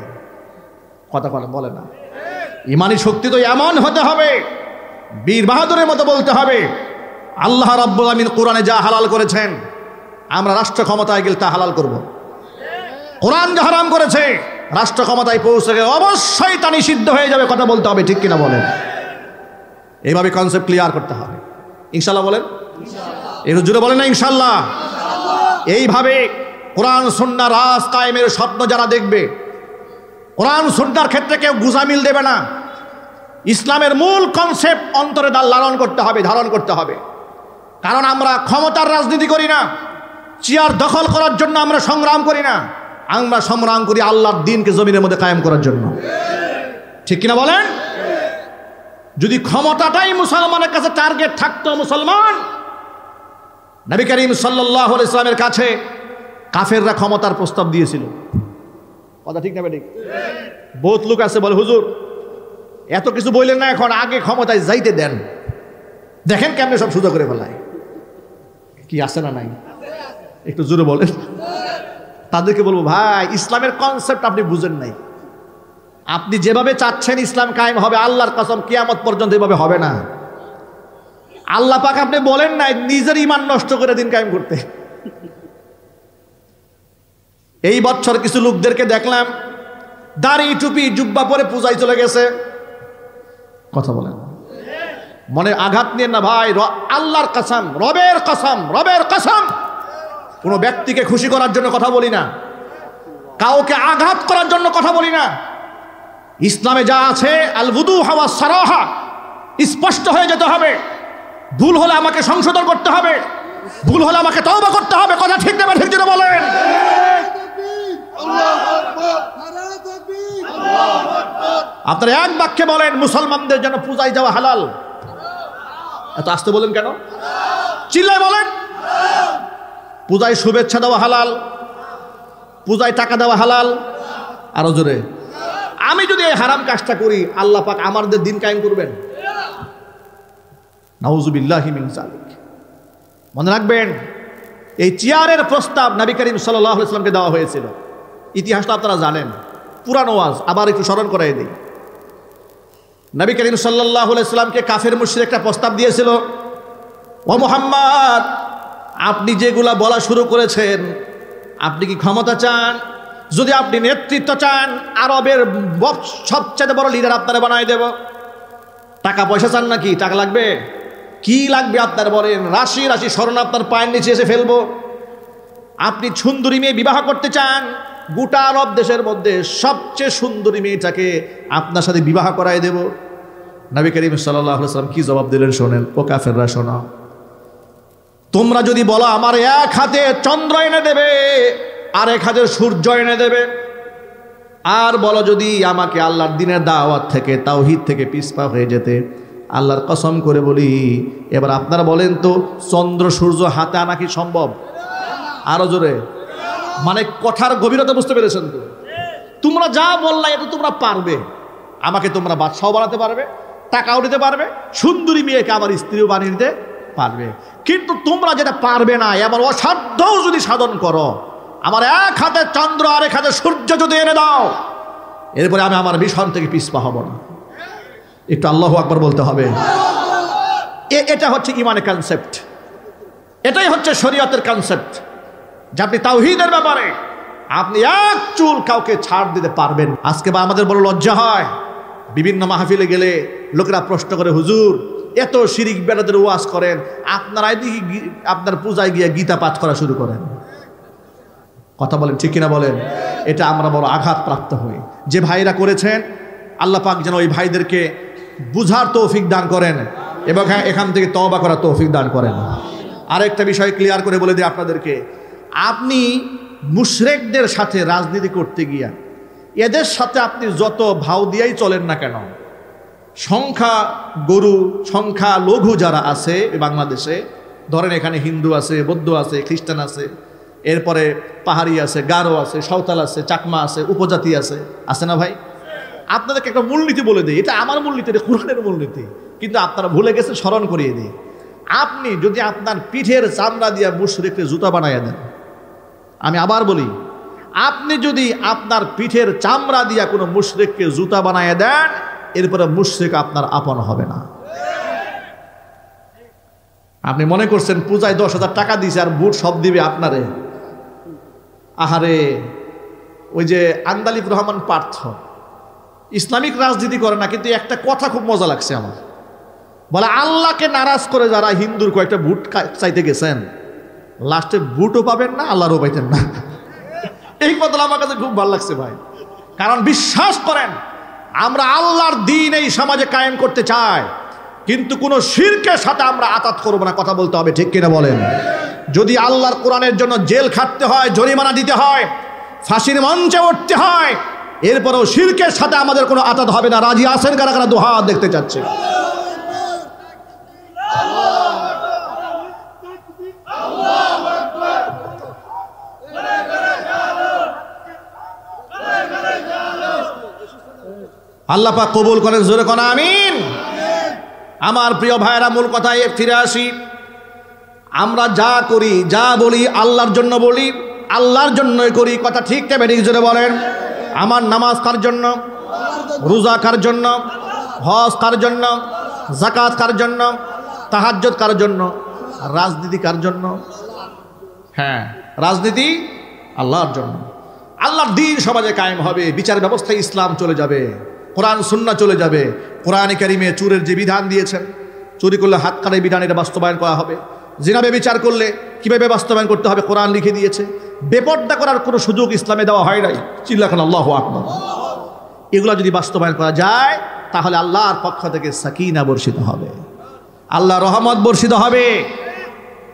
Speaker 1: কথা বলে না। ইমানি শক্তি তো এমন হতে হবে, বীর বাহাদুরের মতো বলতে হবে, আল্লাহ রাব্বুল আমিন কোরআনে যা হালাল করেছেন আমরা রাষ্ট্র ক্ষমতায় গেলে তা হালাল করব। কোরআন যা হারাম করেছে রাষ্ট্র ক্ষমতায় পৌঁছে গেলে অবশ্যই তা নিষিদ্ধ হয়ে যাবে। কথা বলতে হবে, ঠিক কিনা বলেন? এইভাবে কনসেপ্ট ক্লিয়ার করতে হবে। ইনশাল্লাহ বলেন, একটু জুড়ে বলেন না ইনশাল্লাহ। এইভাবে কোরআন সুন্নাহ রাজ কায়েমের স্বপ্ন যারা দেখবে, কোরআন সুন্নাহর ক্ষেত্রে কেউ গুজামিল দেবে না। ইসলামের মূল কনসেপ্ট অন্তরে লালন করতে হবে, ধারণ করতে হবে। কারণ আমরা ক্ষমতার রাজনীতি করি না, চেয়ার দখল করার জন্য আমরা সংগ্রাম করি না। আমরা সংগ্রাম করি আল্লাহর দ্বীনকে জমিনের মধ্যে কায়েম করার জন্য। ঠিক কিনা বলেন? যদি ক্ষমতাটাই মুসলমানের কাছে টার্গেট থাকতো, মুসলমান, নবী করিম সাল্লাল্লাহু আলাইহি ওয়াসাল্লামের কাছে কাফেররা ক্ষমতার প্রস্তাব দিয়েছিল। কথা ঠিক না ঠিক? বহুত লোক আছে বলে, হুজুর এত কিছু বললেন না, এখন আগে ক্ষমতায় যাইতে দেন, দেখেন কেমনে সব সুযোগ করে ফেলায়। কি আছে না নাই? একটু জোরে বলেন। তাদেরকে বলবো, ভাই ইসলামের কনসেপ্ট আপনি বুঝেন নাই। আপনি যেভাবে চাচ্ছেন ইসলাম কায়েম হবে, আল্লাহর কসম কিয়ামত পর্যন্ত এভাবে হবে না। আল্লাহ পাক আপনি বলেন নাই নিজের ঈমান নষ্ট করে দিন কায়েম করতে। এই বছর কিছু লোকদেরকে দেখলাম দাড়ি টুপি জুব্বা পরে পূজায় চলে গেছে। কথা বলেন, মনে আঘাত নিয়ে না ভাই। আল্লাহর কসম, রবের কসম, রবের কসম, কোনো ব্যক্তিকে খুশি করার জন্য কথা বলি না, কাউকে আঘাত করার জন্য কথা বলি না। ইসলামে যা আছে আল বুদু হাওয়া সারাহা, স্পষ্ট হয়ে যেতে হবে। ভুল হলে আমাকে সংশোধন করতে হবে, ভুল হলে আমাকে তওবা করতে হবে। কথা ঠিক না ঠিক যেটা বলেন। আপনারা এক বাক্যে বলেন মুসলমানদের জন্য পূজায় যাওয়া হালাল। এত আসতে বলেন কেন? চিল্লায় বলেন। পূজায় শুভেচ্ছা দেওয়া হালাল, পূজায় টাকা দেওয়া হালাল। আরো জোরে। আমি যদি এই হারাম কাজটা করি, আল্লাহ পাক আমাদের দিন কায়েম করবেন? নাউযুবিল্লাহি মিন যালিক। মনে রাখবেন, এই চেয়ারের প্রস্তাব নবী করিম সাল্লাল্লাহু আলাইহি ওয়াসাল্লামকে দেওয়া হয়েছিল। ইতিহাসটা আপনারা জানেন, পুরানো ওয়াজ আবার একটু স্মরণ করাই দিই। নবী করিম সাল্লাল্লাহু আলাইহি ওয়াসাল্লামকে কাফের মুশরিক একটা প্রস্তাব দিয়েছিল, ও মুহাম্মদ, আপনি যেগুলা বলা শুরু করেছেন, আপনি কি ক্ষমতা চান? যদি আপনি নেতৃত্ব চান, আরবের সবচেয়ে বড় লিডার আপনারা বানাই দেব। টাকা পয়সা চান নাকি? টাকা লাগবে? কি লাগবে আপনার বলেন? রাশি রাশি স্বর্ণ আপনার পায়ের নিচে এসে ফেলবো। আপনি সুন্দরী মেয়ে বিবাহ করতে চান, গোটা আরব দেশের মধ্যে সবচেয়ে সুন্দরী মেয়েটাকে আপনার সাথে বিবাহ করাই দেব। নবী করিম সাল্লাল্লাহু আলাইহি ওয়াসাল্লাম কি জবাব দিলেন শোনেন। ও কাফেররা শোনো, তোমরা যদি বলো আমার এক হাতে চন্দ্র এনে দেবে, আর এক হাতে সূর্য এনে দেবে, আর বলো যদি আমাকে আল্লাহর দ্বীনের দাওয়াত থেকে, তাওহীদ থেকে পিছপা হয়ে যেতে, আল্লাহর কসম করে বলি, এবার আপনারা বলেন তো চন্দ্র সূর্য হাতে আনা কি সম্ভব? আরো জোরে। মানে কথার গভীরতা বুঝতে পেরেছেন তো? তোমরা যা বললা এটা তোমরা পারবে। আমাকে তোমরা বাদশাহ বানাতে পারবে, টাকাও দিতে পারবে, সুন্দরী মেয়েকে আবার স্ত্রীও বানিয়ে দিতে পারবে। কিন্তু তোমরা যেটা পারবে না, এমন অসাধ্যও যদি সাধন করো, আমার এক হাতে চন্দ্র আর এক হাতে সূর্য যদি এনে দাও, এরপরে আমি আমার মিশন থেকে পিছপা হব না। একটু আল্লাহু আকবার বলতে হবে। এটা হচ্ছে ইমানের কনসেপ্ট, এটাই হচ্ছে শরীয়তের কনসেপ্ট, যে আপনি তাওহীদের ব্যাপারে আপনি এক চুল কাউকে ছাড় দিতে পারবেন। আজকে বা আমাদের বড় লজ্জা হয়, বিভিন্ন মাহফিলে গেলে লোকেরা প্রশ্ন করে, হুজুর এত শিরিক বেদাতের ওয়াজ করেন, আপনারা এদিকে আপনার পূজায় গিয়ে গীতা পাঠ করা শুরু করেন। কথা বলেন ঠিক কিনা বলেন? এটা আমরা বড় আঘাতপ্রাপ্ত হই। যে ভাইরা করেছেন, আল্লাহ পাক যেন ওই ভাইদেরকে বুঝার তৌফিক দান করেন এবং এখান থেকে তওবা করার তৌফিক দান করেন। আরেকটা বিষয় ক্লিয়ার করে বলে দিই আপনাদেরকে, আপনি মুশরিকদের সাথে রাজনীতি করতে গিয়া এদের সাথে আপনি যত ভাও দিয়েই চলেন না কেন, সংখ্যা গরু সংখ্যা লঘু যারা আছে বাংলাদেশে, ধরেন এখানে হিন্দু আছে, বৌদ্ধ আছে, খ্রিস্টান আছে, এরপরে পাহাড়ি আছে, গারো আছে, সাঁওতাল আছে, চাকমা আছে, উপজাতি আছে না ভাই? আপনাদেরকে একটা মূলনীতি বলে দিই, এটা আমার মূলনীতি, এটা কোরআনের মূলনীতি, কিন্তু আপনারা ভুলে গেছেন, স্মরণ করিয়ে দিই। আপনি যদি আপনার পিঠের চামড়া দিয়ে মুশরিককে জুতা বানাইয়া দেন, আমি আবার বলি, আপনি যদি আপনার পিঠের চামড়া দিয়া কোনো মুশরিককে জুতা বানাইয়া দেন, এরপরে মুশরিক আপনার আপন হবে না। আপনি মনে করছেন পূজায় 10,000 টাকা দিয়েছে আর বুট সব দিবে আপনারে। আহারে, ওই যে আন্দালিব রহমান পার্থ ইসলামিক রাজনীতি করে না, কিন্তু একটা কথা খুব মজা লাগছে আমার, বলে আল্লাহকে নারাজ করে যারা হিন্দুর কয়েকটা বুট চাইতে গেছেন, লাস্টে বুটও পাবেন না, আল্লাহরও পাইতেন না। এই কথাটা আমার কাছে খুব ভালো লাগছে ভাই, কারণ বিশ্বাস করেন আমরা আল্লাহর দ্বীন এই সমাজে কায়েম করতে চাই, কিন্তু কোনো শিরকের সাথে আমরা আতাত করব না। কথা বলতে হবে ঠিক কিনা বলেন? যদি আল্লাহর কোরআনের জন্য জেল খাটতে হয়, জরিমানা দিতে হয়, ফাঁসির মঞ্চে উঠতে হয়, এরপরেও শিরকের সাথে আমাদের কোনো আতাত হবে না। রাজি আছেন কারা কারা? দুহাত দেখতে চাচ্ছে। আল্লাহ পাক কবুল করেন, জোরে কোন আমিন। আমার প্রিয় ভাইয়েরা, মূল কথায় ফিরে আসি। আমরা যা করি, যা বলি, আল্লাহর জন্য বলি, আল্লাহর জন্যই করি। কথা ঠিক না ঠিক? জোরে বলেন। আমার নামাজ কার জন্য? রোজা কার জন্য? হজ কার জন্য? যাকাত কার জন্য? তাহাজ্জুদ কার জন্য? রাজনীতি কার জন্য? হ্যাঁ, রাজনীতি আল্লাহর জন্য। আল্লাহর দ্বীন সমাজে কায়েম হবে, বিচার ব্যবস্থায় ইসলাম চলে যাবে, কোরআন সুন্নাহ চলে যাবে। কোরআনে কারিমে চুরের যে বিধান দিয়েছেন, চুরি করলে হাত কাটার বিধান, এটা বাস্তবায়ন করা হবে। জিনা ব্যভিচার করলে কিভাবে বাস্তবায়ন করতে হবে কোরআন লিখে দিয়েছে। বেপর্দা করার কোনো সুযোগ ইসলামে দেওয়া হয় নাই। চিল্লাখান আল্লাহু আকবার। এগুলো যদি বাস্তবায়ন করা যায়, তাহলে আল্লাহর পক্ষ থেকে সাকিনা বর্ষিত হবে, আল্লাহ রহমত বর্ষিত হবে।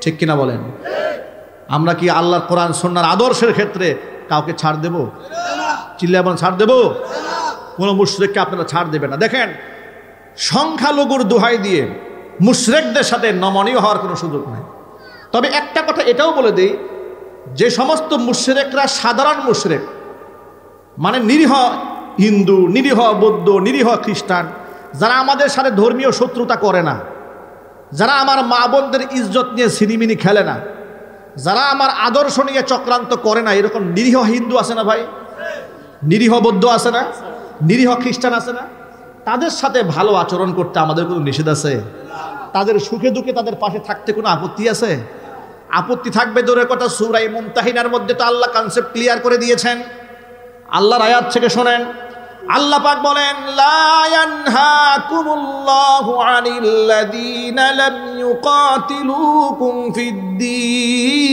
Speaker 1: ঠিক কিনা বলেন? আমরা কি আল্লাহর কোরআন সুন্নাহর আদর্শের ক্ষেত্রে কাউকে ছাড় দেব? চিল্লা বলেন, ছাড় দেব? কোনো মুশরিককে আপনারা ছাড় দেবেন না। দেখেন, সংখ্যালঘুর দোহাই দিয়ে মুশরিকদের সাথে নমনীয় হওয়ার কোনো সুযোগ নেই। তবে একটা কথা এটাও বলে দিই, যে সমস্ত মুশরিকরা সাধারণ মুশরিক, মানে নিরীহ হিন্দু, নিরীহ বৌদ্ধ, নিরীহ খ্রিস্টান, যারা আমাদের সাথে ধর্মীয় শত্রুতা করে না, যারা আমার মা বোনদের ইজ্জত নিয়ে সিনিমিনি খেলে না, যারা আমার আদর্শ নিয়ে চক্রান্ত করে না, এরকম নিরীহ হিন্দু আছে না ভাই? নিরীহ বৌদ্ধ আছে না? নিরীহ খ্রিস্টান আছে না? তাদের সাথে ভালো আচরণ করতে আমাদের কোনো নিষেধ আছে? তাদের সুখে দুঃখে তাদের পাশে থাকতে কোনো আপত্তি আছে? আপত্তি থাকবে দূরের কথা, সূরা মুমতাহিনার মধ্যে তো আল্লাহ কনসেপ্ট ক্লিয়ার করে দিয়েছেন। আল্লাহর আয়াত থেকে শোনেন, আল্লাহ পাক বলেন, লা ইয়ানহাকুমুল্লাহু আনিল্লাযীনা লাম ইউকাতিলুকুম ফিদ-দীন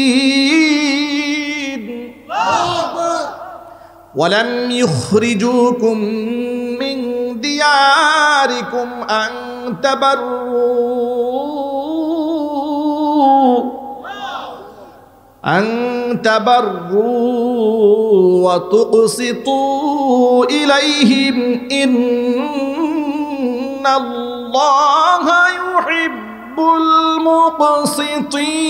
Speaker 1: ওয়া লাম ইখরিজুকুম মিন দিয়ারিকুম আন তাবাররু ওয়া তুকসিতু ইলাইহিম ইন্নাল্লাহা ইউহিব্বুল মুকসিতিন।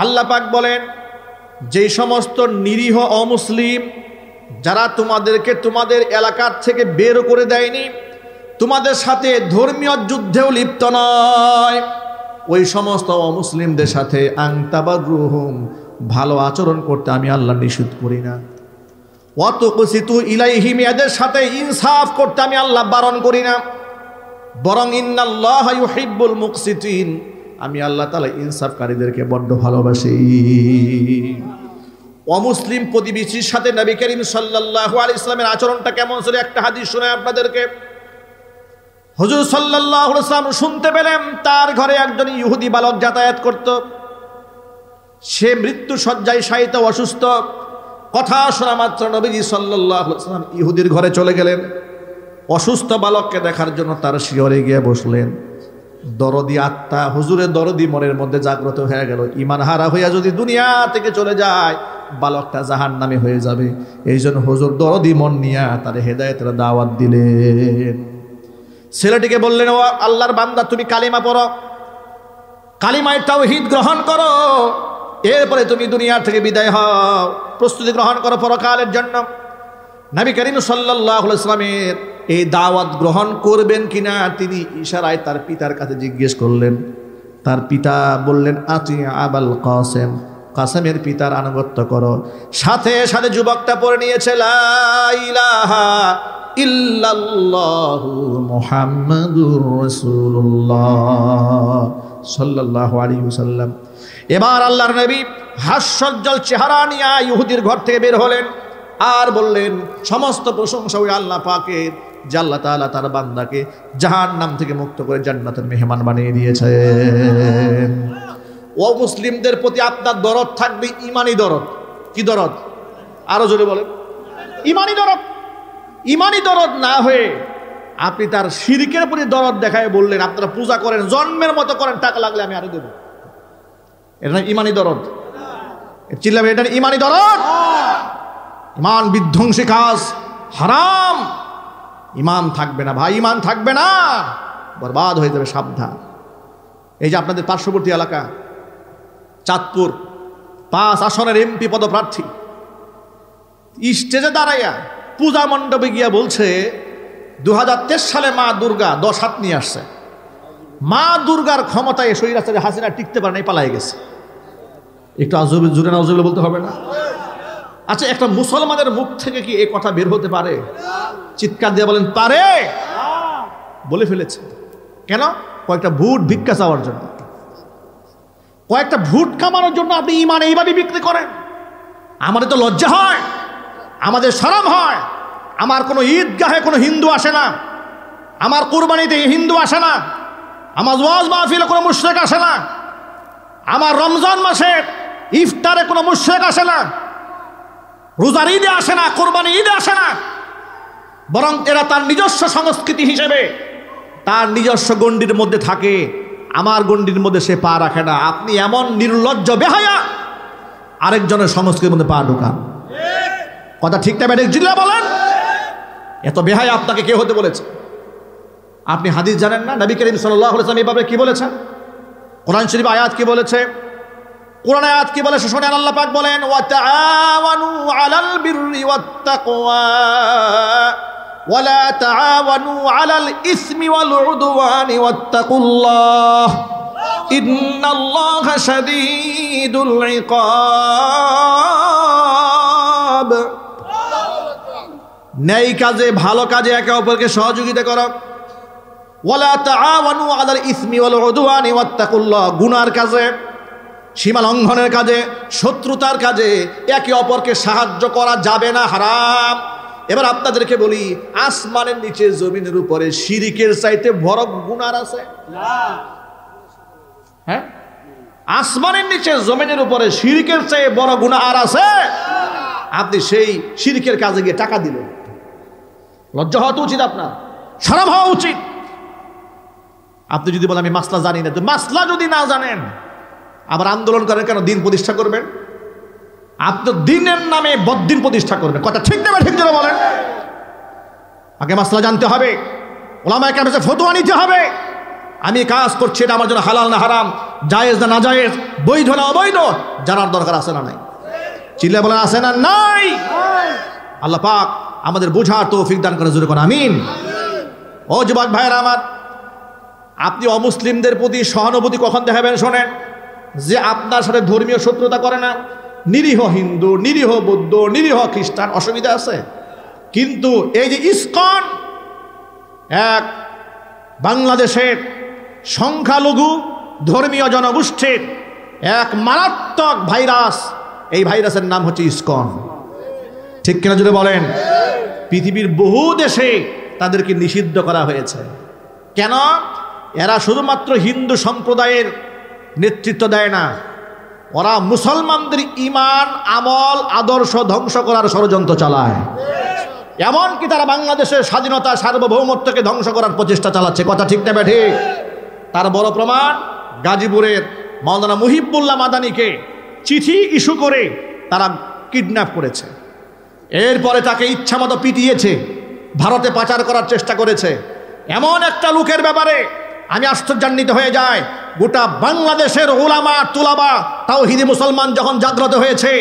Speaker 1: আল্লাহ পাক বলেন,
Speaker 2: যেই সমস্ত নিরীহ অমুসলিম যারা তোমাদেরকে তোমাদের এলাকার থেকে বের করে দেয়নি, তোমাদের সাথে ধর্মীয় যুদ্ধেও লিপ্ত নয়, ওই সমস্ত অমুসলিমদের সাথে আংতাবারুহুম ভালো আচরণ করতে আমি আল্লাহ নিষেধ করি না। ওয়াতুকসিতু ইলাইহিম এদের সাথে ইনসাফ করতে আমি আল্লাহ বারণ করি না, বরং ইন্নাল্লাহা ইউহিব্বুল মুকসিতিন আমি আল্লাহ তাআলা ইনসাফকারীদেরকে বড্ড ভালোবাসি। অমুসলিম প্রতিবেশীর সাথে নবী করিম সাল্লাল্লাহু আলাইহি ওয়াসাল্লামের আচরণটা কেমন ছিল একটা হাদিস শোনাই আপনাদেরকে। হুজুর সাল্লাল্লাহু আলাইহি ওয়াসাল্লাম শুনতে পেলেন তার ঘরে একজন ইহুদি বালক যাতায়াত করত। সে মৃত্যু শয্যায় শায়িত, অসুস্থ। কথা শোনা মাত্র নবীজি সাল্লাল্লাহু আলাইহি ওয়াসাল্লাম ইহুদির ঘরে চলে গেলেন। অসুস্থ বালককে দেখার জন্য তার শিয়রে গিয়ে বসলেন। দরদি আত্মা হুজুরের দরদি মনের মধ্যে জাগ্রত হয়ে গেল, ঈমান হারা হইয়া যদি দুনিয়া থেকে চলে যায় বালকটা জাহান্নামী হয়ে যাবে। এই জন্য হুজুর দরদি মন নিয়া তার হেদায়েতের দাওয়াত দিলেন। ছেলেটিকে বললেন, ও আল্লাহর বান্দা, তুমি কালিমা পড়ো, কালিমায়ে তাওহীদ গ্রহণ করো, এরপরে তুমি দুনিয়া থেকে বিদায় হও, প্রস্তুতি গ্রহণ করো পরকালের জন্য। নবী করিম সাল্লাল্লাহু আলাইহি ওয়াসাল্লামের এই দাওয়াত গ্রহণ করবেন কিনা তিনি ইশারায় তার পিতার কাছে জিজ্ঞেস করলেন। তার পিতা বললেন, আতি আবাল কাসেম, কাসেমের পিতার আনুগত্য করো। সাথে সাথে যুবকটা পড়ে নিয়েছে লা ইলাহা ইল্লাল্লাহু মুহাম্মাদুর রাসূলুল্লাহ সাল্লাল্লাহু আলাইহি ওয়াসাল্লাম। এবার আল্লাহর নবী হাস্যোজ্জ্বল চেহারা নিয়ে ইহুদির ঘর থেকে বের হলেন আর বললেন, সমস্ত প্রশংসা ওই আল্লাহ পাকের যে আল্লাহ তাআলা তার বান্দাকে জাহান্নাম থেকে মুক্ত করে জান্নাতের মেহমান বানিয়ে দিয়েছেন। ও মুসলিমদের প্রতি আপনার দরদ থাকবে ঈমানি দরদ। কি দরদ? আরো জোরে বলেন। ঈমানি দরদ। ঈমানি দরদ না হয়ে আপনি তার শিরকের প্রতি দরদ দেখায় বললেন, আপনারা পূজা করেন, জন্মের মতো করেন, টাকা লাগলে আমি আরো দেব। এটা ঈমানি দরদ। চিল্লাবে, এটা ঈমানি দরদ। ঈমান বিধ্বংসী কাজ, হারাম। ঈমান থাকবে না ভাই, ঈমান থাকবে না, বরবাদ হয়ে যাবে, সাবধান। এই যে আপনাদের পার্শ্ববর্তী এলাকা চাঁদপুর 5 আসনের এমপি পদপ্রার্থী স্টেজে দাঁড়াইয়া পূজা মণ্ডপে গিয়া বলছে 2023 সালে মা দুর্গা 10 হাত নিয়ে আসছে। মা দুর্গার ক্ষমতায় স্বৈরাচারী হাসিনা টিকতে পারে নাই, পালাই গেছে। একটু আজবে জুড়ে না আজবে বলতে হবে না? আচ্ছা, একটা মুসলমানের মুখ থেকে কি এই কথা বের হতে পারে? চিৎকার দিয়ে বলেন, পারে। বলে ফেলেছে। কেন? কয়েকটা ভোট ভিক্ষা চাওয়ার জন্য, কয়েকটা ভোট কামানোর জন্য আপনি ঈমান এইভাবে বিক্রি করেন। আমাদের তো লজ্জা হয়, আমাদের শরম হয়। আমার কোনো ঈদগাহে কোনো হিন্দু আসে না, আমার কুরবানিতে হিন্দু আসে না, আমার ওয়াজ মাহফিলে কোনো মুশরিক আসে না, আমার রমজান মাসে ইফতারে কোনো মুশরিক আসে না, রোজার ঈদে আসে না, কোরবানি ঈদে আসে না। বরং এরা তার নিজস্ব সংস্কৃতি হিসেবে তার নিজস্ব গণ্ডির মধ্যে থাকে, আমার গণ্ডির মধ্যে সে পা রাখে না। আপনি এমন নির্লজ্জ বেহায়া আরেকজনের সংস্কৃতির মধ্যে পা ঢোকান। কথা ঠিক না ব্যাঠিক জিল্লা বলেন? এত বেহায়া আপনাকে কে হতে বলেছে? আপনি হাদিস জানেন না? নবী করিম সাল্লাল্লাহু আলাইহি ওয়াসাল্লাম এইভাবে কি বলেছেন? কোরআন শরীফ আয়াত কি বলেছে? কোরআন আয়াত কি বলে শোনেন। আল্লাহ পাক বলেন, ওয়া তাআওয়ানু আলাল বিররি ওয়াত তাকওয়া ওয়া লা তাআওয়ানু আলাল ইসমি ওয়াল উদওয়ানি ওয়াত্তাকুল্লাহ ইন্নাল্লাহা শাদীদুল ইকাব। ন্যায় কাজে, ভালো কাজে একে অপরকে সহযোগিতা করো। ওয়া লা তাআওয়ানু আলাল ইসমি ওয়াল উদওয়ানি ওয়াত্তাকুল্লাহ, গুনার কাজে, সীমা লঙ্ঘনের কাজে, শত্রুতার কাজে একে অপরকে সাহায্য করা যাবে না, হারাম। এবার আপনাদেরকে বলি, আসমানের নিচে জমিনের উপরে শিরিকের চাইতে বড় গুনার আছে? হ্যাঁ, আসমানের নিচে জমিনের উপরে শিরিকের চাইতে বড় গুনাহ আর আছে? আপনি সেই শিরিকের কাজে গিয়ে টাকা দিলেন। লজ্জা হওয়া তো উচিত, আপনার শরম হওয়া উচিত। আপনি যদি বলেন আমি মাসলা জানি না, তো মাসলা যদি না জানেন আবার আন্দোলন করেন কেন? দিন প্রতিষ্ঠা করবেন। আপনি দিনের নামে বদ্দিন প্রতিষ্ঠা করবেন। কথা ঠিক না ঠিক যেন বলেন? আগে মাসলা জানতে হবে, ওলামায়ে কেরামের কাছে ফতোয়া নিতে হবে। আমি কাজ করছি, এটা আমার জন্য হালাল না হারাম, জায়েজ না নাজায়েজ, বৈধ না অবৈধ, জানার দরকার আছে না নাই?
Speaker 1: চিল্লা বলেন আছে না নাই? আল্লাহ পাক আমাদের বোঝার তৌফিক দান করে, জোরে কোন আমিন। ও যুবক ভাইয়েরা আমার, আপনি অমুসলিমদের প্রতি সহানুভূতি কখন দেখাবেন শোনেন, যে আপনার সাথে ধর্মীয় শত্রুতা করে না, নিরীহ হিন্দু, নিরীহ বৌদ্ধ, নিরীহ খ্রিস্টান, অসুবিধা আছে। কিন্তু এই যে ইসকন, এক বাংলাদেশের সংখ্যালঘু ধর্মীয় জনগোষ্ঠীর এক মারাত্মক ভাইরাস, এই ভাইরাসের নাম হচ্ছে ইসকন। ঠিক কিনা যদি বলেন? পৃথিবীর বহু দেশে তাদেরকে নিষিদ্ধ করা হয়েছে। কেন? এরা শুধুমাত্র হিন্দু সম্প্রদায়ের নেতৃত্ব দেয় না, ওরা মুসলমানদের ঈমান, আমল, আদর্শ ধ্বংস করার ষড়যন্ত্র চালায়। এমনকি তারা বাংলাদেশের স্বাধীনতা, সার্বভৌমত্বকে ধ্বংস করার প্রচেষ্টা চালাচ্ছে। কথা ঠিক না ঠিক? তার বড় প্রমাণ গাজীপুরের মাওলানা মুহিবুল্লাহ মাদানীকে চিঠি ইস্যু করে তারা কিডন্যাপ করেছে। এরপরে তাকে ইচ্ছামতো পিটিয়েছে, ভারতে পাচার করার চেষ্টা করেছে। এমন একটা লোকের ব্যাপারে আমি আশ্চর্যান্বিত হয়ে যাই। গোটা বাংলাদেশের ওলামা তুলাবা তাওহীদি মুসলমান যখন জাগ্রত হয়েছে,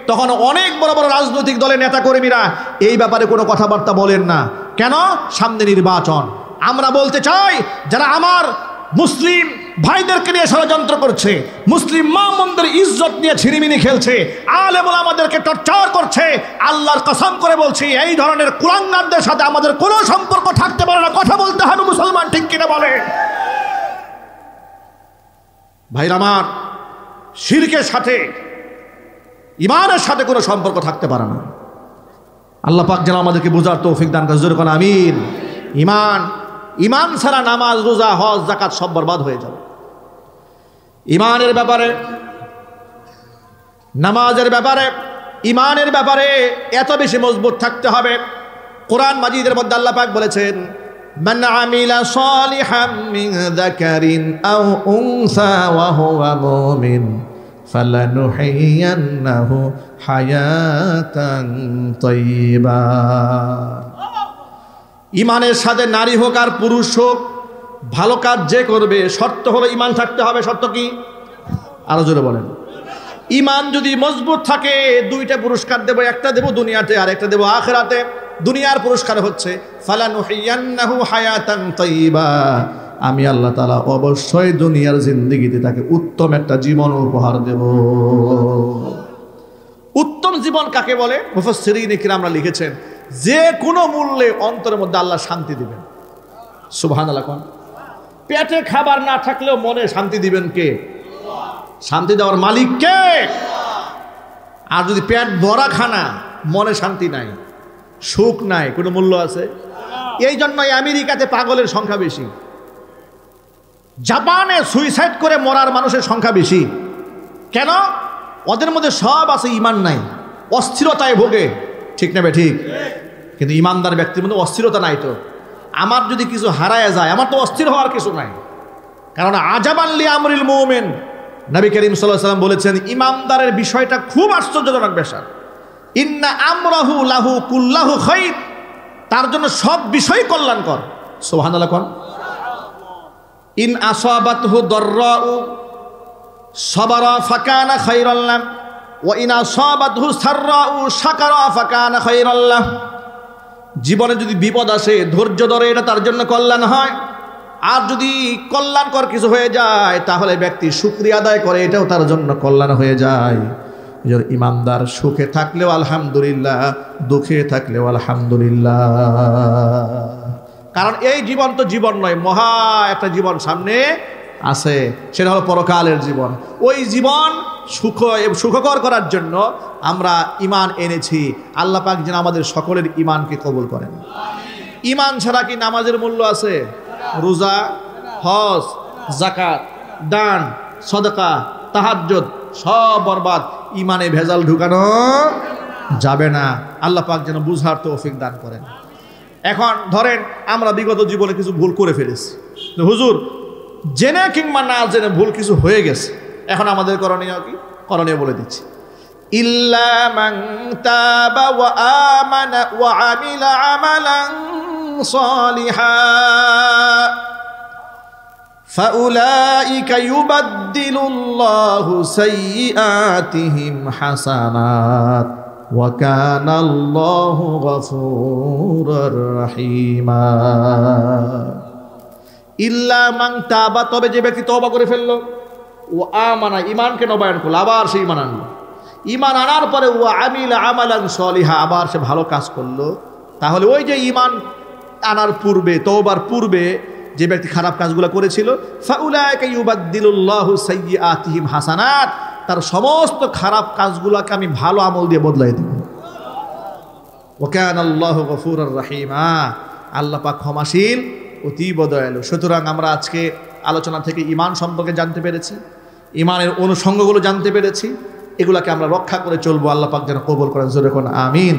Speaker 1: তখন অনেক বড় বড় রাজনৈতিক দলের নেতাকর্মীরা এই ব্যাপারে কোনো কথাবার্তা বলেন না। কেন? সামনে নির্বাচন। আমরা বলতে চাই, যারা আমার মুসলিম ভাইদেরকে নিয়ে ষড়যন্ত্র করছে, মুসলিম মা বোনদের ইজ্জত নিয়ে ছিনিমিনি খেলছে, আলেম ওলামাদেরকে টর্চার করছে, আল্লাহর কসম করে বলছি, এই ধরনের কুলাঙ্গারদের সাথে আমাদের কোনো সম্পর্ক থাকতে পারে না। কথা বলতে হবে মুসলমান, ঠিক কিনা বলে? ভাইরা আমার, শিরকের সাথে ঈমানের সাথে কোনো সম্পর্ক থাকতে পারে না। আল্লাহ পাক যেন আমাদেরকে বোঝার তৌফিক দান করে, জোরে কোন আমিন। ঈমান ছাড়া নামাজ, রোজা, হজ, যাকাত সব বরবাদ হয়ে যাবে। ঈমানের ব্যাপারে, নামাজের ব্যাপারে, ঈমানের ব্যাপারে এত বেশি মজবুত থাকতে হবে। কোরআন মাজিদের মধ্যে আল্লাহ পাক বলেছেন, মান আমিলা সালিহাম মিন যাকারিন আও উনসা ওয়া হুয়া মুমিন ফালানুহিয়ান্নাহু হায়াতান তাইয়্যিবা। ঈমানের সাথে নারী হোক আর পুরুষ হোক, ভালো কাজ যে করবে, শর্ত হলো ঈমান থাকতে হবে। শর্ত কি? আরো জোরে বলেন। ঈমান যদি মজবুত থাকে, দুইটা পুরস্কার দেব, একটা দেব দুনিয়াতে আর একটা দেব আখিরাতে। দুনিয়ার পুরস্কার হচ্ছে ফালানুহিয়ান্নাহু হায়াতান তাইয়্যিবা, আমি আল্লাহ তাআলা অবশ্যই দুনিয়ার জিন্দেগিতে তাকে উত্তম একটা জীবন উপহার দেব। উত্তম জীবন কাকে বলে? মুফাসসিরিন কিরামরা লিখেছেন, যে কোনো মূল্যে অন্তরের মধ্যে আল্লাহ শান্তি দিবেন। সুবহানাল্লাহ। কোন পেটে খাবার না থাকলেও মনে শান্তি দিবেন কে? শান্তি দেওয়ার মালিক কে? আর যদি পেট ভরা খানা, মনে শান্তি নাই, সুখ নাই, কোনো মূল্য আছে? এই জন্যই আমেরিকাতে পাগলের সংখ্যা বেশি, জাপানে সুইসাইড করে মরার মানুষের সংখ্যা বেশি। কেন? ওদের মধ্যে সব আছে, ঈমান নাই, অস্থিরতায় ভোগে। ঠিক না বে ঠিক? কিন্তু ঈমানদার ব্যক্তির মধ্যে অস্থিরতা নাই। তো আমার যদি কিছু হারায় যায়, আমার তো অস্থির হওয়ার কিছু নাই। কারণ আজাবান লি আমরিল মুমিন, নবী করিম সাল্লাল্লাহু আলাইহি ওয়াসাল্লাম বলেছেন, ঈমানদারের বিষয়টা খুব আশ্চর্যজনক বিষয়। ইন্না আমরাহু লাহু কুল্লাহু খাইর, তার জন্য সব বিষয় কল্যাণকর। সুবহানাল্লাহ। কোন ইন আসাবাতহু দাররাউ সাবারা ফাকানা খাইরাল লাহু ওয়া ইন আসাবাতহু সাররাউ শাকারা ফাকানা খাইরাল লাহু। জীবনে যদি বিপদ আসে, ধৈর্য ধরে, এটা তার জন্য কল্যাণ হয়। আর যদি কল্যাণকর কিছু হয়ে যায়, তাহলে ব্যক্তি শুকরিয়া আদায় করে, এটাও তার জন্য কল্যাণ হয়ে যায়। ঈমানদার সুখে থাকলেও আলহামদুলিল্লাহ, দুঃখে থাকলেও আলহামদুলিল্লাহ। কারণ এই জীবন তো জীবন নয়, মহা একটা জীবন সামনে আছে, সেটা হলো পরকালের জীবন। ওই জীবন সুখকর করার জন্য আমরা ঈমান এনেছি। আল্লাহ পাক যেন আমাদের সকলের ঈমানকে কবুল করেন। ঈমান ছাড়া কি নামাজের মূল্য আছে? রোজা, হজ, যাকাত, দান, সদকা, তাহাজ্জুদ সব বরবাদ। ঈমানে ভেজাল ঢুকানো যাবে না। আল্লাহ পাক যেন বুঝার তৌফিক দান করেন। এখন ধরেন আমরা বিগত জীবনে কিছু ভুল করে ফেলেছি, হুজুর জেনে কিংবা না জেনে ভুল কিছু হয়ে গেছে, এখন আমাদের করণীয় কি? করণীয় বলে দিচ্ছি। ইল্লা মান তাবা ওয়া আমানা ওয়া আমিলা আমালান সালিহা
Speaker 2: فأولئك يبدل الله سيئاتهم حسنات وكان الله غفورا رحيما ইল্লা মান তাবা, তবে যে ব্যক্তি তওবা করে ফেললো, ও আমানা, ঈমানকে নবায়ন করলো, আবার সে ঈমান আনলো, ঈমান আনার পরে ও আমিলা আমালান সলিহা, আবার সে ভালো কাজ করলো, তাহলে ওই যে ঈমান আনার পূর্বে, তওবার পূর্বে যে ব্যক্তি খারাপ কাজগুলো করেছিল, ফাউলাইকা ইউবাদদিলুল্লাহু সাইয়্যাতিহিম হাসানাত, তার সমস্ত খারাপ কাজগুলোকে আমি ভালো আমল দিয়ে বদলাই দেব। ওয়া কানাল্লাহু গফুরুর রহিমা, আল্লাহ পাক ক্ষমাশীল, অতীব দয়ালু। সুতরাং আমরা আজকে আলোচনা থেকে ঈমান সম্পর্কে জানতে পেরেছি, ঈমানের অনুষঙ্গগুলো জানতে পেরেছি, এগুলাকে আমরা রক্ষা করে চলবো। আল্লাহ পাক যেন কবুল করেন, জোরে কোন আমিন।